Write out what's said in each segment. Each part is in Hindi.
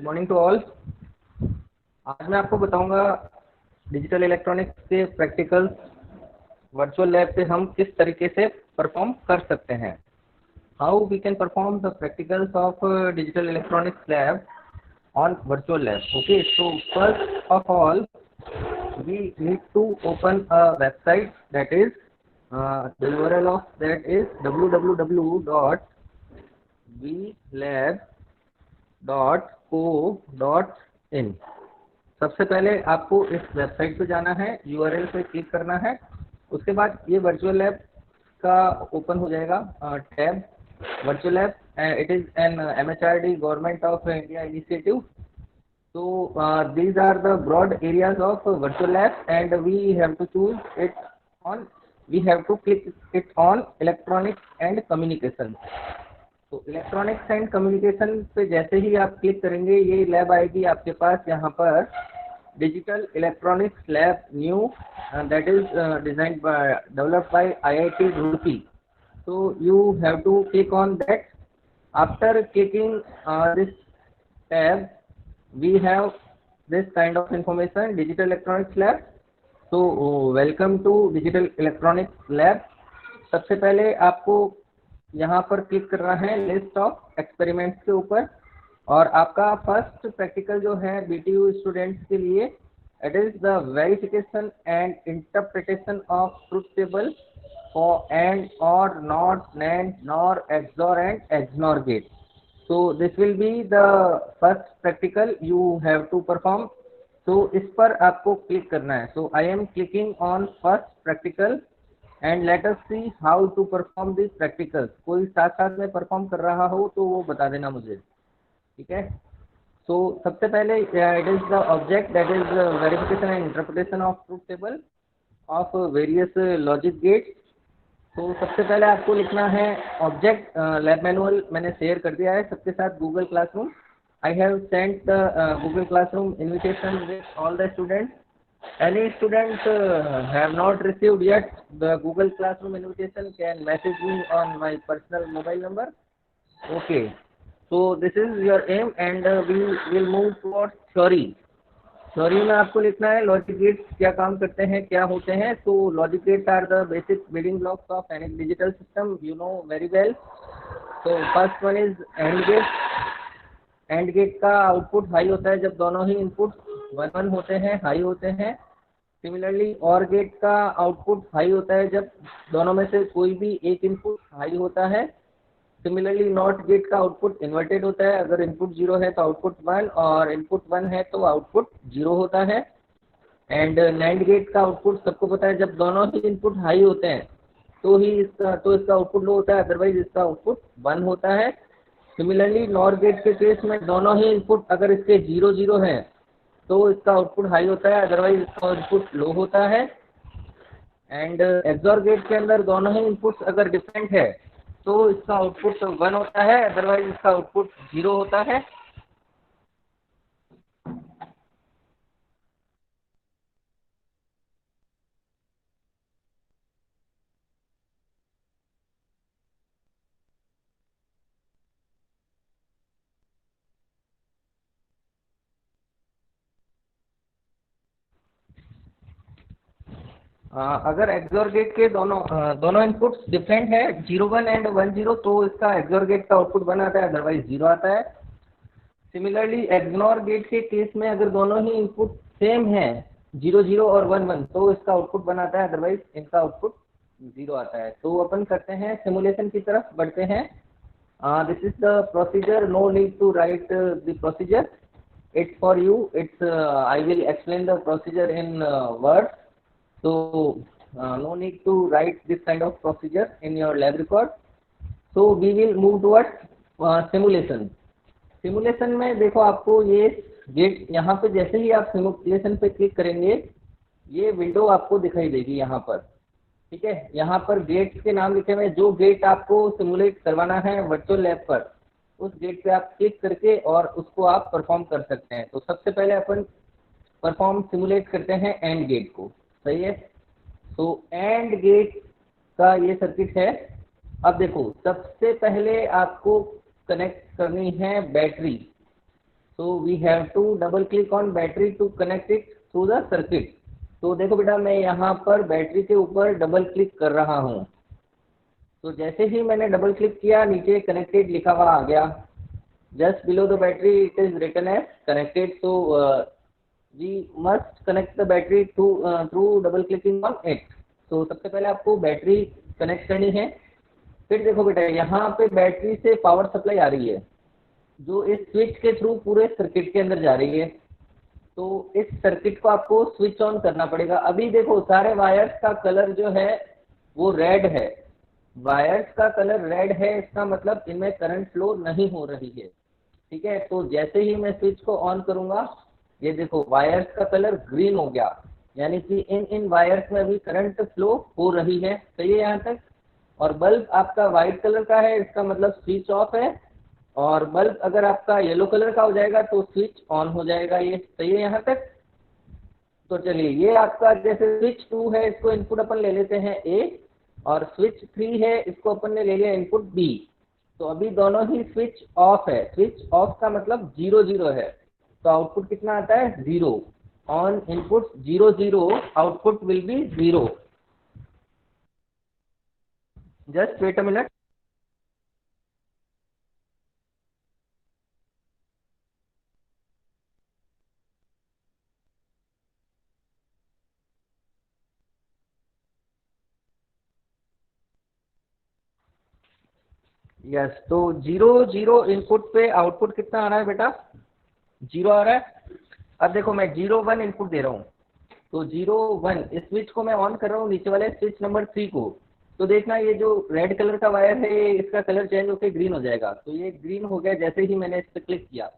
Morning to all. आज मैं आपको बताऊंगा डिजिटल इलेक्ट्रॉनिक्स के प्रैक्टिकल्स वर्चुअल लैब पे हम किस तरीके से परफॉर्म कर सकते हैं। How we can perform the practicals of digital electronics lab on virtual lab. Okay, so first of all, we need to open a website that is the URL of that is www.vlab.co.in. सबसे पहले आपको इस वेबसाइट पे जाना है, URL पे क्लिक करना है। उसके बाद ये वर्चुअल लैब का ओपन हो जाएगा tab. Virtual lab it is an MHRD government of India initiative. So these are the broad areas of virtual lab, and we have to choose it on. We have to click it on electronics and communication. तो इलेक्ट्रॉनिक्स एंड कम्युनिकेशन पे जैसे ही आप क्लिक करेंगे ये लैब आएगी आपके पास। यहाँ पर digital electronics lab knew that is designed bye developed by IIT Roorkee. So you have to click on that. After clicking this tab, we have this kind of information, digital electronics lab. So welcome to digital electronics lab. सबसे पहले आपको यहाँ पर क्लिक करना है लिस्ट ऑफ एक्सपेरिमेंट्स के ऊपर, और आपका फर्स्ट प्रैक्टिकल जो है BTU स्टूडेंट्स के लिए it is the verification and interpretation of truth table for AND OR NOT NAND NOR XOR and XNOR gate. So this will be the first practical you have to perform. So इस पर आपको क्लिक करना है. So I am clicking on first practical and let us see how to perform these practicals. कोई साथ साथ में परफॉर्म कर रहा हो तो वो बता देना मुझे, ठीक है. So सबसे पहले it is the object that is verification and interpretation of truth table of various logic gates. तो सबसे पहले आपको लिखना है ऑब्जेक्ट. लैब मैनुअल मैंने शेयर कर दिया है सबके साथ Google classroom. I have sent the Google classroom invitation with all the students. Any student have not received yet the Google classroom invitation can message me on my personal mobile number. Okay, so this is your aim and we will move towards theory. Theory में आपको लिखना है लॉजिक गेट्स क्या काम करते हैं, क्या होते हैं. तो logic gates are the basic building blocks of any digital system, you know very well. तो first one is AND gate. AND gate का आउटपुट हाई होता है जब दोनों ही इनपुट 1 1 होते हैं, हाई होते हैं. सिमिलरली और गेट का आउटपुट हाई होता है जब दोनों में से कोई भी एक इनपुट हाई होता है. सिमिलरली नॉट गेट का आउटपुट इन्वर्टेड होता है. अगर इनपुट 0 है तो आउटपुट 1 और इनपुट 1 है तो आउटपुट 0 होता है. एंड नैंड गेट का आउटपुट सबको पता है जब दोनों ही इनपुट हाई होते हैं तो इसका आउटपुट लो होता है, अदरवाइज इसका आउटपुट 1 होता है. सिमिलरली नॉर गेट के केस में दोनों ही इनपुट अगर इसके 0 0 है तो इसका आउटपुट हाई होता है, अदरवाइज इसका आउटपुट लो होता है. एंड एक्सॉर गेट के अंदर दोनों ही इनपुट्स अगर डिफरेंट है तो इसका आउटपुट 1 होता है, अदरवाइज इसका आउटपुट 0 होता है. अगर एक्सॉर गेट के दोनों इनपुट्स डिफरेंट है 0 1 एंड 1 0 तो इसका एक्सॉर गेट का आउटपुट 1 आता है, अदरवाइज 0 आता है. सिमिलरली एक्सनॉर गेट के केस में अगर दोनों ही इनपुट सेम है 0 0 और 1 1 तो इसका आउटपुट 1 आता है, अदरवाइज इनका आउटपुट 0 आता है. तो अपन करते हैं सिमुलेशन की तरफ बढ़ते हैं. This is the procedure. No need to write the procedure, it's for you. It's I will explain the procedure in words. So no need to write this kind of procedure in your lab record. So we will move towards simulation. Simulation में देखो आपको ये गेट यहाँ पे जैसे ही आप सिमुलेशन पे क्लिक करेंगे ये विंडो आपको दिखाई देगी यहाँ पर, ठीक है. यहाँ पर गेट्स के नाम लिखे हुए हैं. जो गेट आपको सिमुलेट करवाना है वर्चुअल लैब पर उस गेट पे आप क्लिक करके और उसको आप परफॉर्म कर सकते हैं. तो सबसे पहले अपन परफॉर्म सिमुलेट करते हैं एंड गेट को, सही है. तो एंड गेट का ये सर्किट है. अब देखो सबसे पहले आपको कनेक्ट करनी है battery. So we have to double click on battery to connect it through the circuit. तो देखो बेटा, मैं यहाँ पर बैटरी के ऊपर डबल क्लिक कर रहा हूँ। तो जैसे ही मैंने डबल क्लिक किया, नीचे कनेक्टेड लिखा हुआ आ गया। Just below the battery it is written as connected. तो we must connect the battery through double clicking on it. तो सबसे पहले आपको बैटरी कनेक्ट करनी है। फिर देखो बेटा, यहाँ पे बैटरी से पावर सप्लाई आ रही है जो इस स्विच के थ्रू पूरे सर्किट के अंदर जा रही है। तो इस सर्किट को आपको स्विच ऑन करना पड़ेगा। अभी देखो, सारे वायर्स का कलर जो है वो रेड है। वायर्स का कलर रेड है, इसका मतलब इनमें करंट फ्लो नहीं हो रही है। ठीक है, तो जैसे ही मैं स्विच को ऑन करूंगा, ये देखो वायर्स का कलर ग्रीन हो गया, यानी कि इन वायर्स में अभी करंट फ्लो हो रही है। सही है यहाँ तक? और बल्ब आपका व्हाइट कलर का है, इसका मतलब स्विच ऑफ है। और बल्ब अगर आपका येलो कलर का हो जाएगा तो स्विच ऑन हो जाएगा। ये सही है यहाँ तक? तो चलिए, ये आपका जैसे स्विच 2 है, इसको इनपुट अपन ले लेते हैं A, और स्विच 3 है, इसको अपन ने ले लिया इनपुट B। तो अभी दोनों ही स्विच ऑफ है। स्विच ऑफ का मतलब 0 0 है, तो आउटपुट कितना आता है? 0। On input 0 0, output will be 0। Just wait a minute. Yes, तो 0 0 इनपुट पे आउटपुट कितना आ रहा है बेटा? 0 आ रहा है। अब देखो, मैं 0 1 इनपुट दे रहा हूँ, तो 0 1 इस स्विच को मैं ऑन कर रहा हूँ, नीचे वाले स्विच नंबर 3 को। तो देखना, ये जो रेड कलर का वायर है, ये इसका कलर चेंज होकर ग्रीन हो जाएगा। तो ये ग्रीन हो गया जैसे ही मैंने इस पर क्लिक किया।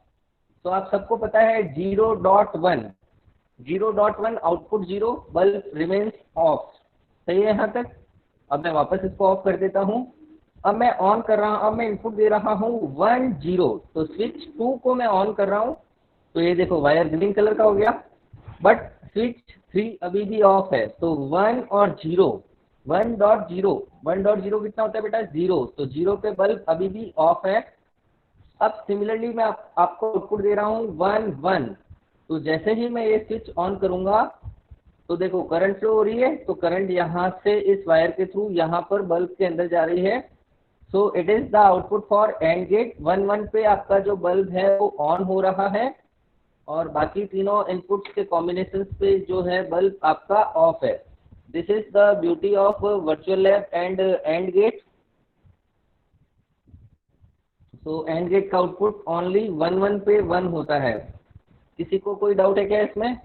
तो आप सबको पता है 0.1, 0.1 आउटपुट 0, बल्ब रिमेन्स ऑफ। सही है यहाँ तक? अब मैं वापस इसको ऑफ कर देता हूँ। अब मैं ऑन कर रहा हूँ, अब मैं इनपुट दे रहा हूँ 1 0। तो स्विच 2 को मैं ऑन कर रहा हूँ, तो ये देखो वायर ग्रीन कलर का हो गया। बट स्विच 3 अभी भी ऑफ है। तो 1 और 0, 1.0, 1.0 कितना होता है बेटा? 0। तो 0 पे बल्ब अभी भी ऑफ है। अब सिमिलरली मैं आपको आउटपुट दे रहा हूँ 1 1। तो जैसे ही मैं ये स्विच ऑन करूंगा, तो देखो करंट फ्लो हो रही है। तो करंट यहाँ से इस वायर के थ्रू यहाँ पर बल्ब के अंदर जा रही है। So it is the output for AND gate. 1 1 पे आपका जो बल्ब है वो ऑन हो रहा है, और बाकी तीनों इनपुट्स के कॉम्बिनेशन पे जो है बल्ब आपका ऑफ है। This is the beauty of virtual lab AND gate. तो एंड गेट का आउटपुट ओनली 1 1 पे 1 होता है। किसी को कोई डाउट है क्या इसमें?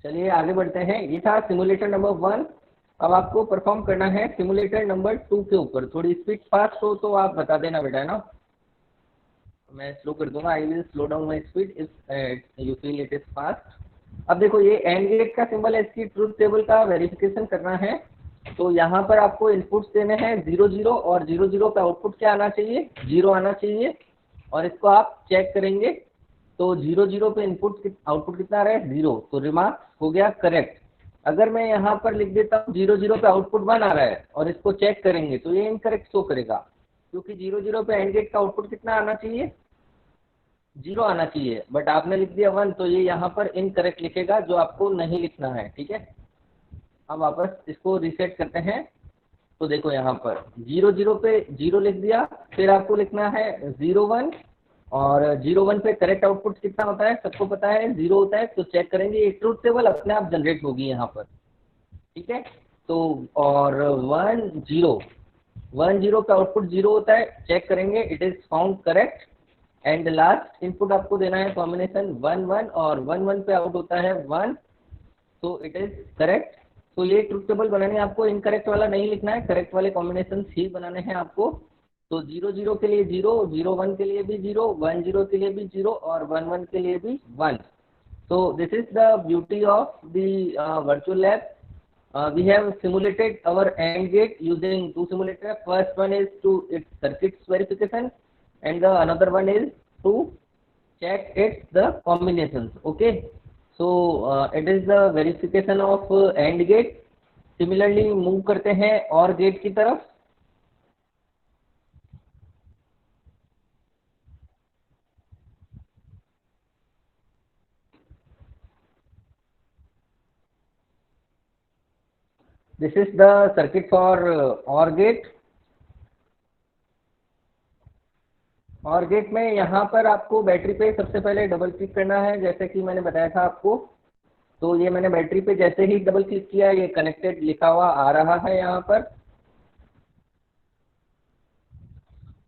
चलिए आगे बढ़ते हैं। ये था सिमुलेटर नंबर 1। अब आपको परफॉर्म करना है सिमुलेटर नंबर 2 के ऊपर। थोड़ी स्पीड फास्ट हो तो आप बता देना बेटा, है ना? मैं स्लो कर दूंगा। I will slow down my speed if you feel it is fast. अब देखो, ये एंड गेट का सिंबल है, इसकी ट्रूथ टेबल का वेरिफिकेशन करना है। तो यहाँ पर आपको इनपुट्स देने हैं 0 0, और 0 0 पे आउटपुट क्या आना चाहिए? 0 आना चाहिए। और इसको आप चेक करेंगे, तो 0 0 पे इनपुट आउटपुट कितना आ रहा है? 0। तो रिमार्क हो गया करेक्ट। अगर मैं यहाँ पर लिख देता हूँ 0 0 पे आउटपुट 1 आ रहा है, और इसको चेक करेंगे, तो ये इनकरेक्ट शो करेगा, क्योंकि 0 0 पे एंड गेट का आउटपुट कितना आना चाहिए? 0 आना चाहिए। बट आपने लिख दिया 1, तो ये यहाँ पर इनकरेक्ट लिखेगा, जो आपको नहीं लिखना है। ठीक है, अब वापस इसको रीसेट करते हैं। तो देखो यहाँ पर 0 0 पे 0 लिख दिया, फिर आपको लिखना है 0 1, और 0 1 पे करेक्ट आउटपुट कितना होता है? सबको पता है 0 होता है। तो चेक करेंगे, ये ट्रूथ टेबल अपने आप जनरेट होगी यहाँ पर। ठीक है, तो और 1 0, 1 0 पे आउटपुट 0 होता है, चेक करेंगे, it is found correct. And last input आपको देना है कॉम्बिनेशन 1 1, और 1 1 पे आउट होता है 1, तो इट इज करेक्ट। तो ये ट्रूथ टेबल बनाने आपको इनकरेक्ट वाला नहीं लिखना है, करेक्ट वाले कॉम्बिनेशन ही बनाने हैं आपको। तो 0 0 के लिए 0, 0 1 के लिए भी 0, 1 0 के लिए भी 0, और 1 1 के लिए भी 1। So this is the beauty of the virtual lab. We have simulated our AND gate using two simulators. First one is to its circuits verification, and the another one is to check its the combinations. Okay. So it is the verification of AND gate. Similarly move करते हैं OR gate की तरफ। This is the circuit for OR gate. OR gate में यहाँ पर आपको बैटरी पे सबसे पहले डबल क्लिक करना है, जैसे कि मैंने बताया था आपको। तो ये मैंने बैटरी पे जैसे ही डबल क्लिक किया, ये कनेक्टेड लिखा हुआ आ रहा है यहाँ पर।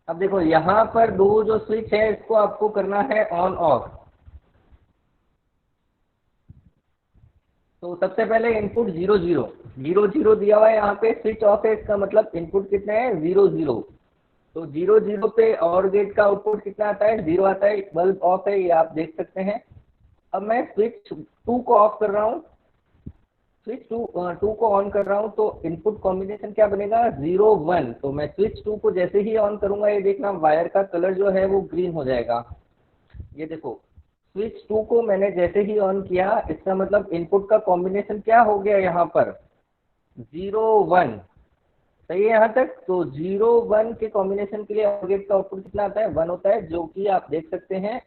अब देखो यहाँ पर दो जो स्विच है इसको आपको करना है ऑन ऑफ। तो सबसे पहले इनपुट 0 0 0 0 दिया हुआ है यहाँ पे, स्विच ऑफ है, इसका मतलब इनपुट कितने हैं 0 0। तो 0 0 पे और गेट का आउटपुट कितना आता है 0 आता है, बल्ब ऑफ है, ये आप देख सकते हैं। अब मैं स्विच 2 को ऑफ कर रहा हूँ, स्विच 2 को ऑन कर रहा हूँ, तो इनपुट कॉम्बिनेशन क्या बनेगा 0 1। तो मैं स्विच 2 को जैसे ही ऑन करूंगा, ये देखना वायर का कलर जो है वो ग्रीन हो जाएगा। ये देखो स्विच 2 को मैंने जैसे ही ऑन किया, इसका मतलब इनपुट का कॉम्बिनेशन क्या हो गया यहाँ पर 0 1। सही है यहाँ तक। तो 0 1 के कॉम्बिनेशन के लिए और गेट का आउटपुट कितना आता है 1 होता है, जो कि आप देख सकते हैं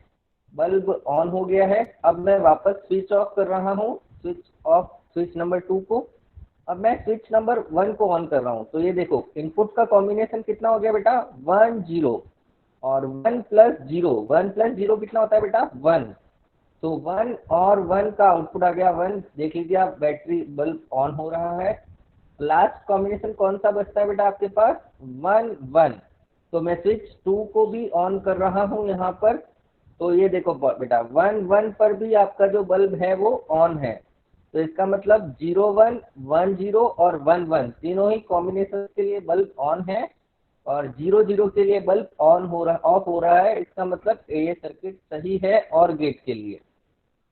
बल्ब ऑन हो गया है। अब मैं वापस स्विच ऑफ कर रहा हूँ, स्विच ऑफ स्विच नंबर 2 को। अब मैं स्विच नंबर 1 को ऑन कर रहा हूँ, तो ये देखो इनपुट का कॉम्बिनेशन कितना हो गया बेटा 1 0 और 1 प्लस 0। 1 प्लस 0 कितना होता है बेटा 1। तो 1 और 1 का आउटपुट आ गया 1। देख लीजिए आप, बैटरी बल्ब ऑन हो रहा है। लास्ट कॉम्बिनेशन कौन सा बचता है बेटा आपके पास 1 1। तो मैं स्विच 2 को भी ऑन कर रहा हूँ यहाँ पर। तो ये देखो बेटा 1 1 पर भी आपका जो बल्ब है वो ऑन है। तो इसका मतलब 0 1 1 0 और 1 1 तीनों ही कॉम्बिनेशन के लिए बल्ब ऑन है, और 0 0 के लिए बल्ब ऑन हो रहा ऑफ हो रहा है। इसका मतलब ये सर्किट सही है और गेट के लिए।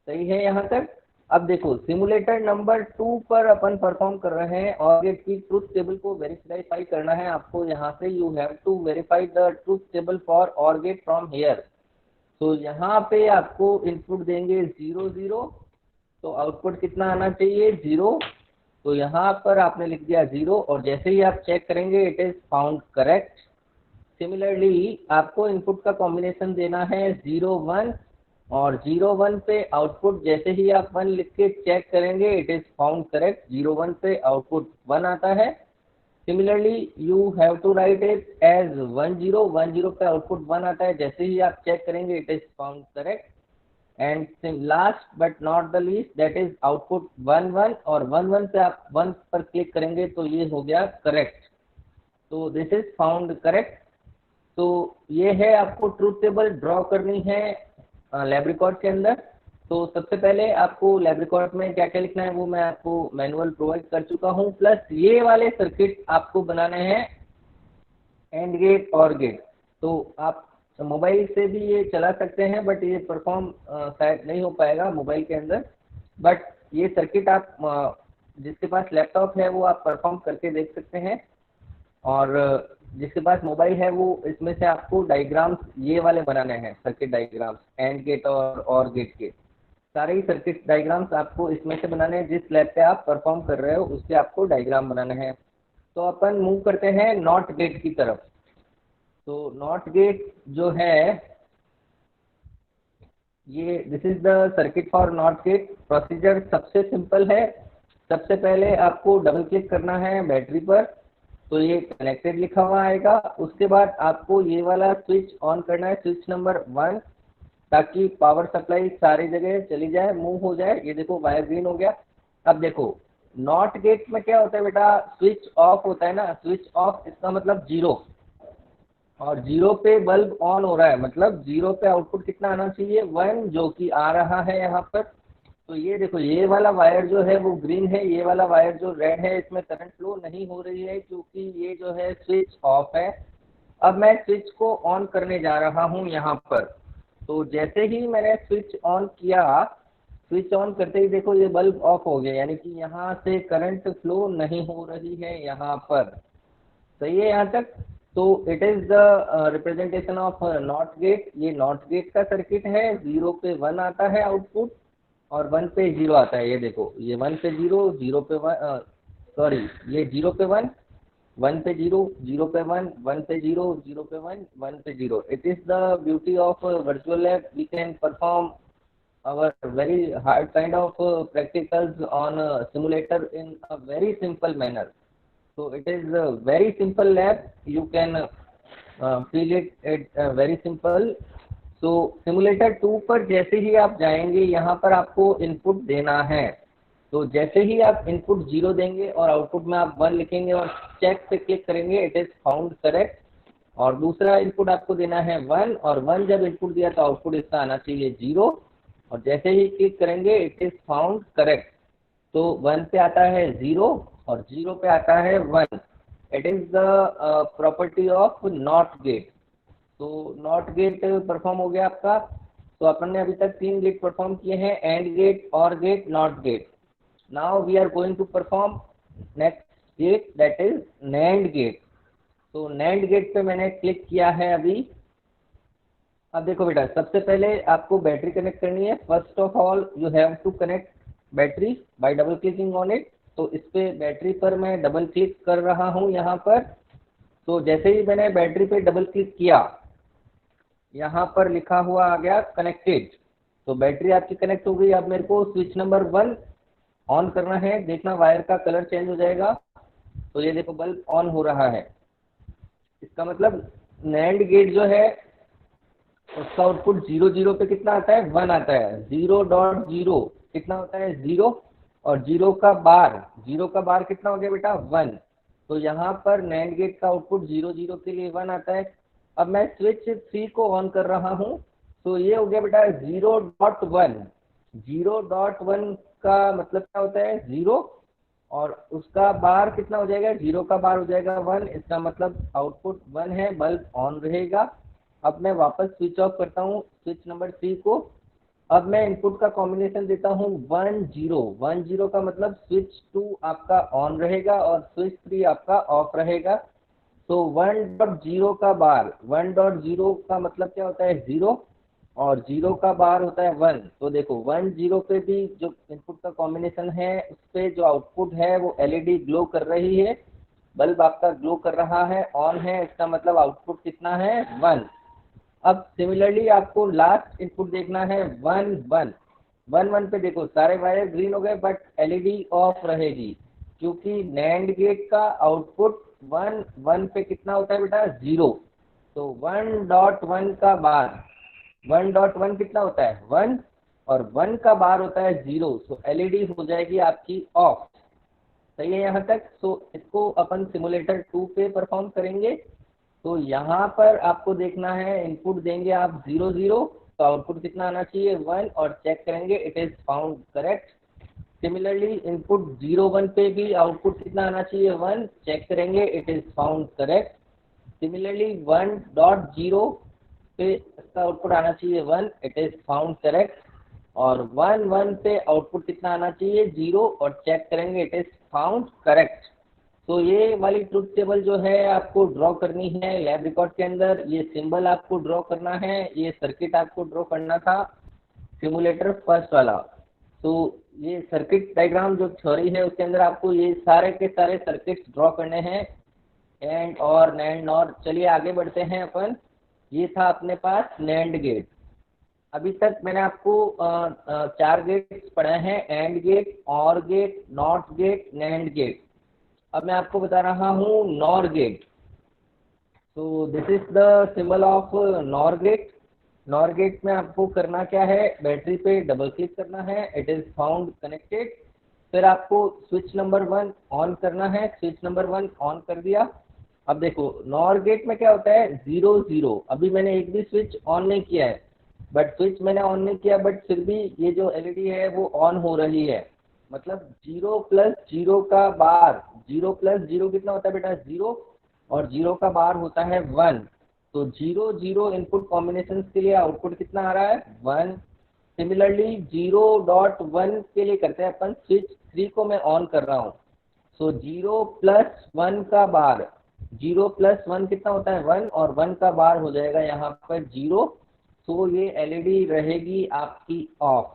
सही है यहाँ तक। अब देखो सिमुलेटर नंबर 2 पर अपन परफॉर्म कर रहे हैं, और गेट की ट्रुथ टेबल को वेरीफाई करना है आपको यहाँ से। You have to verify the truth table for OR gate from here. तो यहाँ पे आपको इनपुट देंगे 0 0, तो आउटपुट कितना आना चाहिए 0। तो यहाँ पर आपने लिख दिया 0, और जैसे ही आप चेक करेंगे it is found correct. Similarly आपको इनपुट का कॉम्बिनेशन देना है 0 1, और 0 1 पे आउटपुट जैसे ही आप 1 लिख के चेक करेंगे इट इज फाउंड करेक्ट। 0 1 पे आउटपुट 1 आता है। Similarly you have to write it as 1 0 1 0 पे आउटपुट 1 आता है, जैसे ही आप चेक करेंगे it is found correct. And last but not the least that is output 1 1, और 1 1 पे आप 1 पर क्लिक करेंगे तो ये हो गया करेक्ट। तो दिस इज फाउंड करेक्ट। तो ये है, आपको ट्रूथ टेबल ड्रॉ करनी है लैब रिकॉर्ड के अंदर। तो सबसे पहले आपको लैब रिकॉर्ड में क्या क्या लिखना है वो मैं आपको मैनुअल प्रोवाइड कर चुका हूँ, प्लस ये वाले सर्किट आपको बनाने हैं एंड गेट और गेट। तो आप मोबाइल से भी ये चला सकते हैं, बट ये परफॉर्म शायद नहीं हो पाएगा मोबाइल के अंदर। बट ये सर्किट आप जिसके पास लैपटॉप है वो आप परफॉर्म करके देख सकते हैं, और जिसके पास मोबाइल है वो इसमें से आपको डायग्राम्स ये वाले बनाने हैं, circuit diagrams and gate OR gate के सारे ही सर्किट डायग्राम्स आपको इसमें से बनाने हैं। जिस लैब पे आप परफॉर्म कर रहे हो उसके आपको डायग्राम बनाने हैं। तो अपन मूव करते हैं नॉट गेट की तरफ। तो नॉट गेट जो है ये this is the circuit for not gate. Procedure सबसे सिंपल है। सबसे पहले आपको डबल क्लिक करना है बैटरी पर, तो ये कनेक्टेड लिखा हुआ आएगा। उसके बाद आपको ये वाला स्विच ऑन करना है, स्विच नंबर 1, ताकि पावर सप्लाई सारी जगह चली जाए, मूव हो जाए। ये देखो वायर ग्रीन हो गया। अब देखो नॉट गेट में क्या होता है बेटा, स्विच ऑफ होता है ना, स्विच ऑफ इसका मतलब 0, और 0 पे बल्ब ऑन हो रहा है, मतलब 0 पे आउटपुट कितना आना चाहिए 1, जो कि आ रहा है यहाँ पर। तो ये देखो ये वाला वायर जो है वो ग्रीन है, ये वाला वायर जो रेड है इसमें करंट फ्लो नहीं हो रही है, क्योंकि ये जो है स्विच ऑफ है। अब मैं स्विच को ऑन करने जा रहा हूँ यहाँ पर। तो जैसे ही मैंने स्विच ऑन किया, स्विच ऑन करते ही देखो ये बल्ब ऑफ हो गया, यानी कि यहाँ से करंट फ्लो नहीं हो रही है यहाँ पर। सही है यहाँ तक। तो it is the representation of not gate. ये नॉट गेट का सर्किट है। 0 पे 1 आता है आउटपुट, और 1 पे 0 आता है। ये देखो ये 1 पे 0 0 पे 1, सॉरी ये 0 पे 1 1 पे 0 0 पे 1 1 पे 0 0 पे 1 1 पे 0। It is the beauty of virtual lab, we can perform our very hard kind of practicals on simulator in a very simple manner. So it is a very simple lab. You can feel it very simple. So simulator 2 पर जैसे ही आप जाएंगे यहाँ पर आपको इनपुट देना है। तो जैसे ही आप इनपुट 0 देंगे और आउटपुट में आप 1 लिखेंगे और चेक पे क्लिक करेंगे, इट इज फाउंड करेक्ट। और दूसरा इनपुट आपको देना है 1, और 1 जब इनपुट दिया तो आउटपुट इसका आना चाहिए 0, और जैसे ही क्लिक करेंगे इट इज फाउंड करेक्ट। तो 1 पे आता है 0 और 0 पे आता है 1। It is the property of not gate. तो नॉट गेट परफॉर्म हो गया आपका। तो अपन ने अभी तक 3 गेट परफॉर्म किए हैं, AND gate, OR gate, NOT gate. Now we are going to perform next gate, that is NAND gate. तो नैंड गेट पे मैंने क्लिक किया है अभी। अब देखो बेटा, सबसे पहले आपको बैटरी कनेक्ट करनी है। First of all you have to connect battery by double clicking on it. तो इस पे बैटरी पर मैं डबल क्लिक कर रहा हूँ यहाँ पर। तो जैसे ही मैंने बैटरी पे डबल क्लिक किया, यहाँ पर लिखा हुआ आ गया कनेक्टेड। तो बैटरी आपकी कनेक्ट हो गई। अब मेरे को स्विच नंबर 1 ऑन करना है। देखना वायर का कलर चेंज हो जाएगा। तो ये देखो बल्ब ऑन हो रहा है। इसका मतलब नैंड गेट जो है उसका आउटपुट 0 0 पे कितना आता है, 1 आता है। 0.0 कितना होता है, 0, और 0 का बार कितना हो गया बेटा, 1। तो यहाँ पर नैंड गेट का आउटपुट 0 0 के लिए 1 आता है। अब मैं स्विच 3 को ऑन कर रहा हूँ। तो ये हो गया बेटा 0.1। 0.1 का मतलब क्या होता है, 0, और उसका बार कितना हो जाएगा, 0 का बार हो जाएगा 1। इसका मतलब आउटपुट 1 है, बल्ब ऑन रहेगा। अब मैं वापस स्विच ऑफ करता हूँ स्विच नंबर 3 को। अब मैं इनपुट का कॉम्बिनेशन देता हूँ 1 0। 1 0 का मतलब स्विच 2 आपका ऑन रहेगा और स्विच 3 आपका ऑफ रहेगा। तो 1.0 का बार, 1.0 का मतलब क्या होता है, 0, और 0 का बार होता है 1। तो देखो 1 0 पे भी जो इनपुट का कॉम्बिनेशन है उस पे जो आउटपुट है वो एलईडी ग्लो कर रही है। बल्ब आपका ग्लो कर रहा है, ऑन है। इसका मतलब आउटपुट कितना है, 1। अब सिमिलरली आपको लास्ट इनपुट देखना है 1 1। 1 1 पे देखो सारे वायर ग्रीन हो गए बट एलईडी ऑफ रहेगी, क्योंकि नैंड गेट का आउटपुट 1 1 पे कितना होता है बेटा, 0। तो 1.1 का बार, 1.1 कितना होता है, 1, और 1 का बार होता है 0। तो एलईडी हो जाएगी आपकी ऑफ। सही है यहाँ तक। तो इसको अपन सिमुलेटर 2 पे परफॉर्म करेंगे। तो यहाँ पर आपको देखना है, इनपुट देंगे आप 0 0, तो आउटपुट कितना आना चाहिए, 1, और चेक करेंगे it is found correct. Similarly input 0 1 पे भी आउटपुट कितना आना चाहिए, 1, चेक करेंगे it is found correct. Similarly 1.0 पे इसका आउटपुट आना चाहिए 1, इट इज फाउंड करेक्ट। और 1 1 पे आउटपुट कितना आना चाहिए, 0, और चेक करेंगे इट इज फाउंड करेक्ट। तो ये वाली ट्रुथ टेबल जो है आपको ड्रॉ करनी है लैब रिकॉर्ड के अंदर। ये सिंबल आपको ड्रॉ करना है, ये सर्किट आपको ड्रॉ करना था सिमुलेटर फर्स्ट वाला। तो ये सर्किट डायग्राम जो थ्योरी है उसके अंदर आपको ये सारे के सारे सर्किट्स ड्रॉ करने हैं, एंड और नैंड नॉर। चलिए आगे बढ़ते हैं अपन। ये था अपने पास नैंड गेट। अभी तक मैंने आपको 4 गेट्स पढ़े हैं, AND gate, OR gate, NOT gate, NAND gate. अब मैं आपको बता रहा हूँ नॉर गेट। तो this is the symbol of NOR gate. NOR gate में आपको करना क्या है, बैटरी पे डबल क्लिक करना है, इट इज फाउंड कनेक्टेड। फिर आपको स्विच नंबर 1 ऑन करना है। स्विच नंबर 1 ऑन कर दिया। अब देखो नॉर गेट में क्या होता है, 0 0। अभी मैंने एक भी स्विच ऑन नहीं किया है, बट स्विच मैंने ऑन नहीं किया, बट फिर भी ये जो एलईडी है वो ऑन हो रही है। मतलब 0 प्लस 0 का बार, 0 प्लस 0 कितना होता है बेटा, 0, और 0 का बार होता है 1। तो 0 0 इनपुट कॉम्बिनेशन के लिए आउटपुट कितना आ रहा है, 1। सिमिलरली 0.1 के लिए करते हैं अपन। स्विच 3 को मैं ऑन कर रहा हूँ। सो 0 प्लस 1 का बार, 0 प्लस 1 कितना होता है, 1, और 1 का बार हो जाएगा यहाँ पर 0। तो ये एलईडी रहेगी आपकी ऑफ।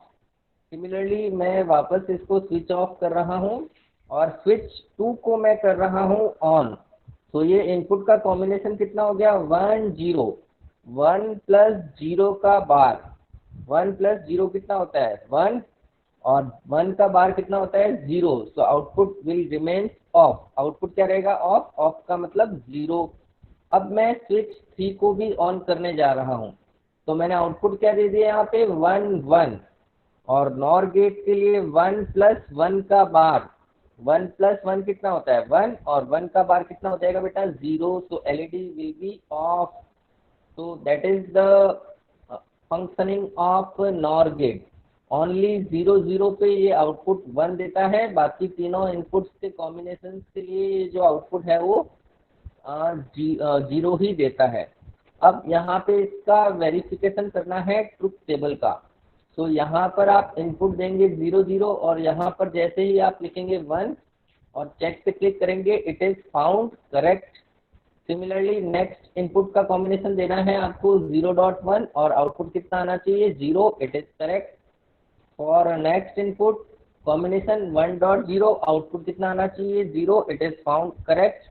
सिमिलरली मैं वापस इसको स्विच ऑफ कर रहा हूँ और स्विच 2 को मैं कर रहा हूँ ऑन। तो ये इनपुट का कॉम्बिनेशन कितना हो गया, 1 0। 1 प्लस 0 का बार, 1 प्लस 0 कितना होता है 1, और 1 का बार कितना होता है 0, so output will remain of. Output क्या रहेगा ऑफ, ऑफ का मतलब 0। अब मैं स्विच 3 को भी ऑन करने जा रहा हूँ, तो मैंने आउटपुट क्या दे दिया यहाँ पे 1 1, और नॉर गेट के लिए 1 प्लस 1 का बार, 1 प्लस 1 कितना होता है 1, और 1 का बार कितना हो जाएगा बेटा 0, so LED will be off. so that is the functioning of NOR gate। Only 0 0 पे ये आउटपुट 1 देता है, बाकी तीनों इनपुट्स के कॉम्बिनेशन के लिए ये जो आउटपुट है वो 0 ही देता है। अब यहाँ पे इसका वेरिफिकेशन करना है ट्रुथ टेबल का। तो यहाँ पर आप इनपुट देंगे 0 0, और यहाँ पर जैसे ही आप लिखेंगे 1 और चेक पे क्लिक करेंगे it is found correct. Similarly next input का कॉम्बिनेशन देना है आपको 0.1, और आउटपुट कितना आना चाहिए 0, it is correct. For next input combination 1.0, output कितना आना चाहिए 0, it is found correct.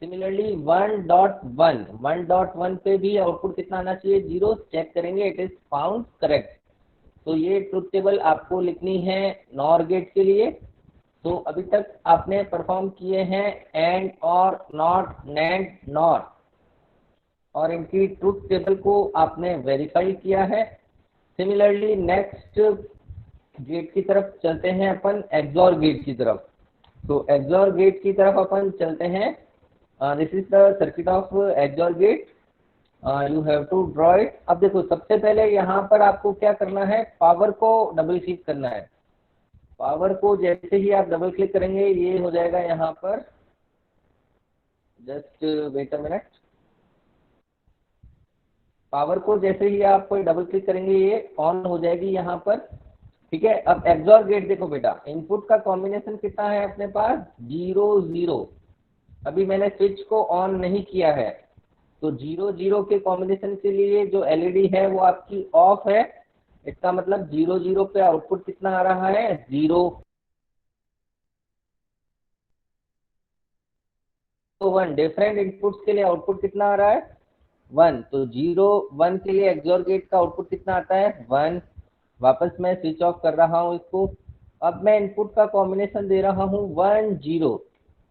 Similarly 1.1, 1.1 पे भी आउटपुट कितना आना चाहिए 0, चेक करेंगे इट इज फाउंड करेक्ट। तो ये ट्रुथ टेबल आपको लिखनी है नॉर गेट के लिए। तो अभी तक आपने परफॉर्म किए हैं and OR NOT NAND nor, और इनकी ट्रुथ टेबल को आपने वेरीफाई किया है। सिमिलरली नेक्स्ट गेट की तरफ चलते हैं अपन, एक्सॉर गेट की तरफ। तो एक्सॉर गेट की तरफ अपन चलते हैं। This is the circuit of XOR gate, you have to draw it. अब देखो सबसे पहले यहाँ पर आपको क्या करना है, पावर को डबल क्लिक करना है। पावर को जैसे ही आप डबल क्लिक करेंगे ये हो जाएगा यहाँ पर, just wait a minute. Power को जैसे ही आप डबल क्लिक करेंगे ये ऑन हो जाएगी यहाँ पर, ठीक है। अब एक्सॉर गेट देखो बेटा, इनपुट का कॉम्बिनेशन कितना है अपने पास 0 0। अभी मैंने स्विच को ऑन नहीं किया है, तो 0 0 के कॉम्बिनेशन के लिए जो एलईडी है वो आपकी ऑफ है। इसका मतलब 0 0 पे आउटपुट कितना आ रहा है 0। तो 1 डिफरेंट इनपुट्स के लिए आउटपुट कितना आ रहा है 1, तो 0 1 के लिए एक्सॉर गेट का आउटपुट कितना आता है 1। वापस मैं स्विच ऑफ कर रहा हूँ इसको। अब मैं इनपुट का कॉम्बिनेशन दे रहा हूँ 1 0।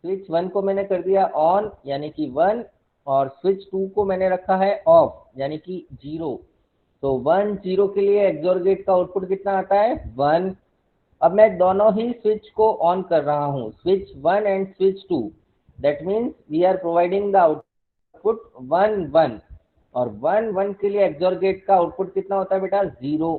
स्विच 1 को मैंने कर दिया ऑन यानी कि 1, और स्विच 2 को मैंने रखा है ऑफ यानी कि 0। तो 1 0 के लिए एक्सॉर गेट का आउटपुट कितना आता है 1। अब मैं दोनों ही स्विच को ऑन कर रहा हूँ, switch 1 and switch 2। That means we are providing the output 1 1, और 1 1 के लिए एक्सॉर गेट का आउटपुट कितना होता है बेटा 0।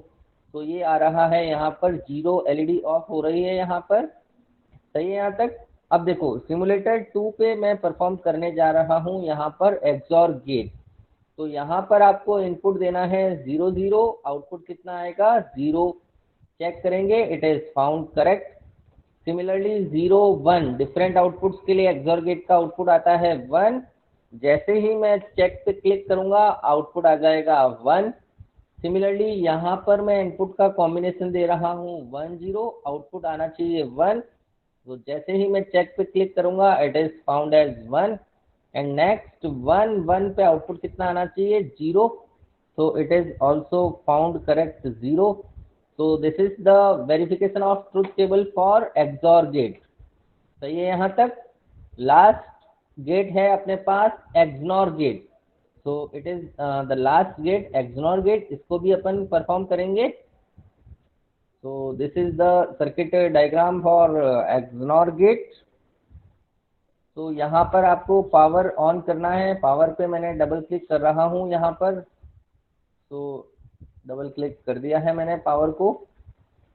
तो ये आ रहा है यहाँ पर 0, एलईडी ऑफ हो रही है यहाँ पर, सही है यहाँ तक। अब देखो सिमुलेटर 2 पे मैं परफॉर्म करने जा रहा हूँ यहाँ पर एक्सॉर गेट। तो यहाँ पर आपको इनपुट देना है 0 0, आउटपुट कितना आएगा 0, चेक करेंगे it is found correct. Similarly 0 1 different outputs के लिए एक्सॉर गेट का आउटपुट आता है 1। जैसे ही मैं चेक पे क्लिक करूंगा आउटपुट आ जाएगा 1। सिमिलरली यहाँ पर मैं इनपुट का कॉम्बिनेशन दे रहा हूँ 1 0, आउटपुट आना चाहिए 1। तो जैसे ही मैं चेक पे क्लिक करूंगा it is found as 1, and next 1 1 पे आउटपुट कितना आना चाहिए 0। so it is also found correct 0। so this is the verification of truth table for XOR gate। सही है यहाँ तक। लास्ट गेट है अपने पास XNOR गेट। so it is the last gate XNOR gate, इसको भी अपन परफॉर्म करेंगे। so this is the circuit diagram for XNOR gate। तो यहाँ पर आपको पावर ऑन करना है, पावर पे मैंने डबल क्लिक कर रहा हूँ यहाँ पर। तो डबल क्लिक कर दिया है मैंने पावर को।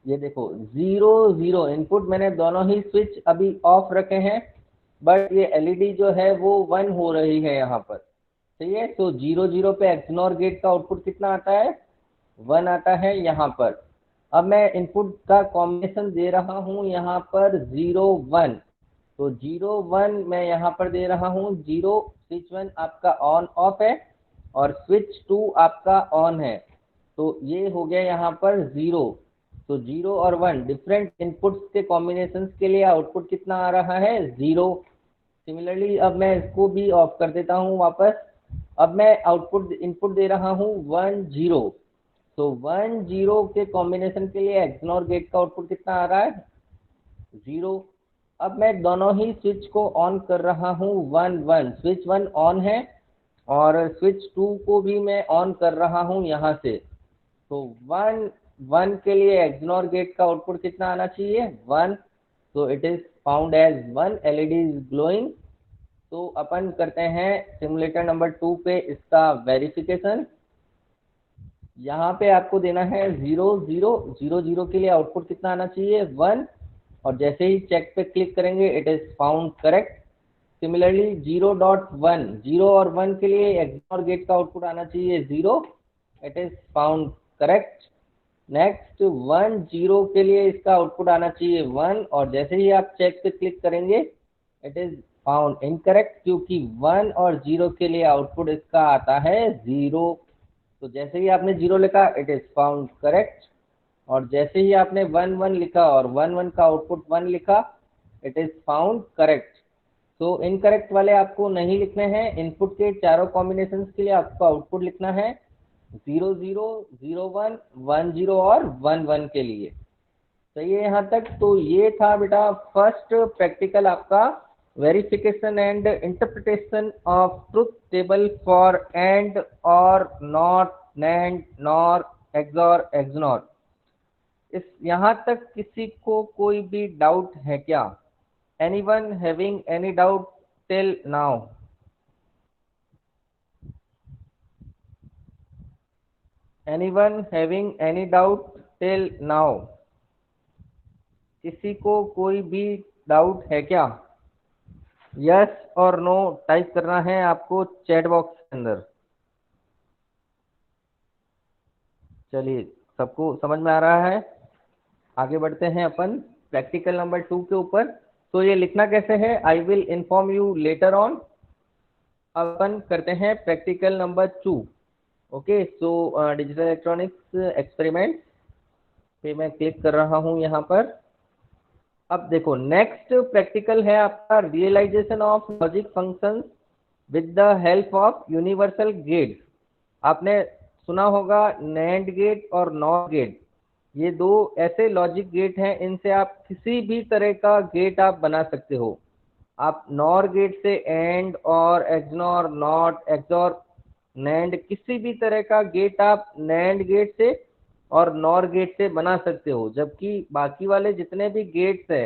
ये देखो 0 0 इनपुट मैंने दोनों ही स्विच अभी ऑफ रखे हैं, बट ये एलईडी जो है वो 1 हो रही है यहाँ पर, सही है। तो 0 0 पे एक्सनॉर गेट का आउटपुट कितना आता है 1 आता है यहाँ पर। अब मैं इनपुट का कॉम्बिनेशन दे रहा हूँ यहाँ पर 0 1। तो 0 1 मैं यहाँ पर दे रहा हूँ 0, स्विच 1 आपका ऑन ऑफ है और स्विच 2 आपका ऑन है। तो ये हो गया यहाँ पर 0। तो 0 और 1 डिफरेंट इनपुट्स के कॉम्बिनेशन के लिए आउटपुट कितना आ रहा है 0। सिमिलरली अब मैं इसको भी ऑफ कर देता हूँ वापस। अब मैं आउटपुट इनपुट दे रहा हूँ 1 0। तो 1 0 के कॉम्बिनेशन के लिए एक्सनॉर गेट का आउटपुट कितना आ रहा है? 0। अब मैं दोनों ही स्विच को ऑन कर रहा हूँ 1 1, स्विच 1 ऑन है और स्विच 2 को भी मैं ऑन कर रहा हूँ यहाँ से। तो 1 1 के लिए एक्सनॉर गेट का आउटपुट कितना आना चाहिए? 1। तो it is found as 1, LED is glowing. तो अपन करते हैं सिमुलेटर नंबर 2 पे इसका वेरिफिकेशन। यहाँ पे आपको देना है 0 0 0 0 के लिए आउटपुट कितना आना चाहिए? 1। और जैसे ही चेक पे क्लिक करेंगे it is found correct. Similarly 0.1, 0 और 1 के लिए एक्सनॉर गेट का आउटपुट आना चाहिए 0, it is found correct. Next 1 0 के लिए इसका आउटपुट आना चाहिए 1 और जैसे ही आप चेक पे क्लिक करेंगे इट इज फाउंड इनकरेक्ट, क्योंकि 1 और 0 के लिए आउटपुट इसका आता है 0। तो जैसे ही आपने 0 लिखा इट इज फाउंड करेक्ट और जैसे ही आपने 1 1 लिखा और 1 1 का आउटपुट 1 लिखा इट इज फाउंड करेक्ट। तो इनकरेक्ट वाले आपको नहीं लिखने हैं। इनपुट के चारों कॉम्बिनेशन के लिए आपको आउटपुट लिखना है 0 0 0 1 1 0 और 1 1 के लिए। सही है यहाँ तक? तो ये था बेटा फर्स्ट प्रैक्टिकल आपका, verification and interpretation of truth table for AND OR NOT NAND NOR XOR XNOR. इस यहाँ तक किसी को कोई भी डाउट है क्या? Anyone having any doubt till now? Anyone having any doubt till now? किसी को कोई भी डाउट है क्या? यस और नो टाइप करना है आपको चैट बॉक्स के अंदर। चलिए, सबको समझ में आ रहा है? आगे बढ़ते हैं अपन प्रैक्टिकल नंबर 2 के ऊपर। तो ये लिखना कैसे है? I will inform you later on. अपन करते हैं practical number 2। Okay, so digital electronics experiment पे मैं क्लिक कर रहा हूँ यहाँ पर। अब देखो नेक्स्ट प्रैक्टिकल है आपका realisation of logic functions with the help of universal gate. आपने सुना होगा नैंड गेट और नॉर गेट, ये दो ऐसे लॉजिक गेट हैं, इनसे आप किसी भी तरह का गेट आप बना सकते हो। आप नॉर गेट से एंड और एक्सनॉर नॉट एक्सॉर नैंड किसी भी तरह का गेट आप नैंड गेट से और नॉर गेट से बना सकते हो, जबकि बाकी वाले जितने भी गेट्स है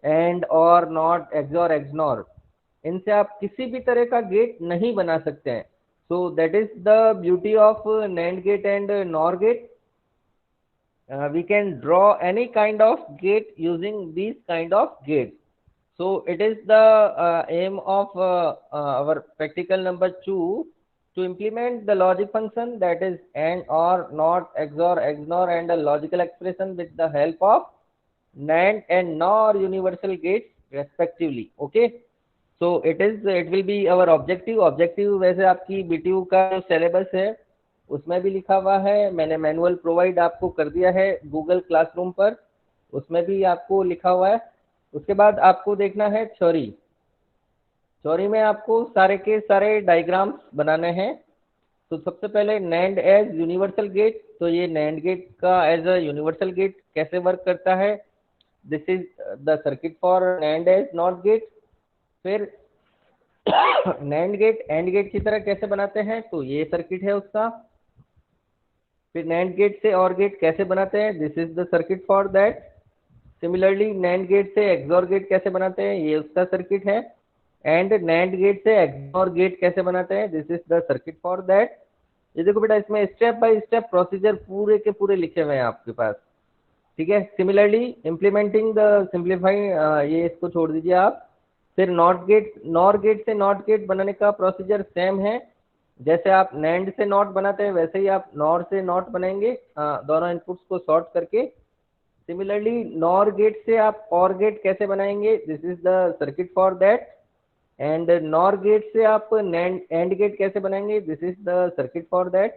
and OR not XOR XNOR, इनसे आप किसी भी तरह का गेट नहीं बना सकते हैं। So that is the beauty of NAND gate and NOR gate. We can draw any kind of gate using these kind of gates. So it is the aim of our practical number 2 to implement the logic function, that is and or not XOR XNOR and a logical expression with the help of NAND and NOR universal gates respectively. Okay, so it will be our objective वैसे आपकी BTU का जो syllabus है उसमें भी लिखा हुआ है, मैंने मैनुअल प्रोवाइड आपको कर दिया है गूगल क्लासरूम पर, उसमें भी आपको लिखा हुआ है। उसके बाद आपको देखना है थ्योरी। थ्योरी में आपको सारे के सारे डायग्राम्स बनाने हैं। तो सबसे पहले नैंड एज यूनिवर्सल गेट, तो ये नैंड गेट का एज अ यूनिवर्सल गेट कैसे वर्क करता है, this is the circuit for NAND as NOT gate. फिर नैंड गेट एंड गेट की तरह कैसे बनाते हैं, तो ये सर्किट है उसका। फिर नैंड गेट से और गेट कैसे बनाते हैं, this is the circuit for that. Similarly NAND gate से एक्सॉर गेट कैसे बनाते हैं, ये उसका सर्किट है। एंड नैंड गेट से एक्सॉर गेट कैसे बनाते हैं, this is the circuit for that. ये देखो बेटा, इसमें स्टेप बाय स्टेप प्रोसीजर पूरे के पूरे लिखे हुए हैं आपके पास, ठीक है। सिमिलरली इम्प्लीमेंटिंग द सिंप्लीफाई, ये इसको छोड़ दीजिए आप। फिर नॉट गेट, नॉर गेट से नॉट गेट बनाने का प्रोसीजर सेम है, जैसे आप नैंड से नॉट बनाते हैं वैसे ही आप नॉर से नॉट बनाएंगे, दोनों इनपुट्स को सॉर्ट करके। सिमिलरली नॉर गेट से आप और गेट कैसे बनाएंगे, this is the circuit for that. And NOR gate से आप एंड गेट कैसे बनाएंगे, this is the circuit for that.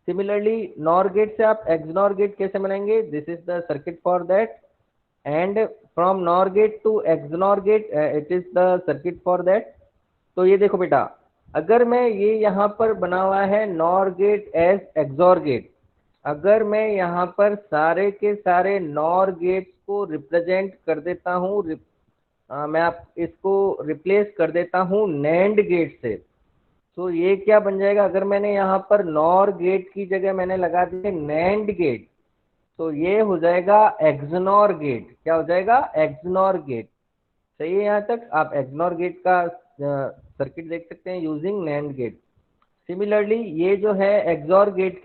Similarly NOR gate से आप एक्सनॉर गेट कैसे बनाएंगे, this is the circuit for that. And from NOR gate to XNOR gate it is the circuit for that. तो ये देखो बेटा, अगर मैं ये यहाँ पर बना हुआ है NOR gate as XOR gate, अगर मैं यहाँ पर सारे के सारे नॉर गेट्स को रिप्रेजेंट कर देता हूँ, मैं आप इसको रिप्लेस कर देता हूँ नैंड गेट से, तो ये क्या बन जाएगा? अगर मैंने यहाँ पर नॉर गेट की जगह मैंने लगा दिए नैंड गेट, तो ये हो जाएगा एक्सनॉर गेट। क्या हो जाएगा? XNOR gate. सही है? यहाँ तक आप एक्सनॉर गेट का सर्किट देख सकते हैं यूजिंग नैंड गेट। सिमिलरली ये जो है एक्सनॉर गेट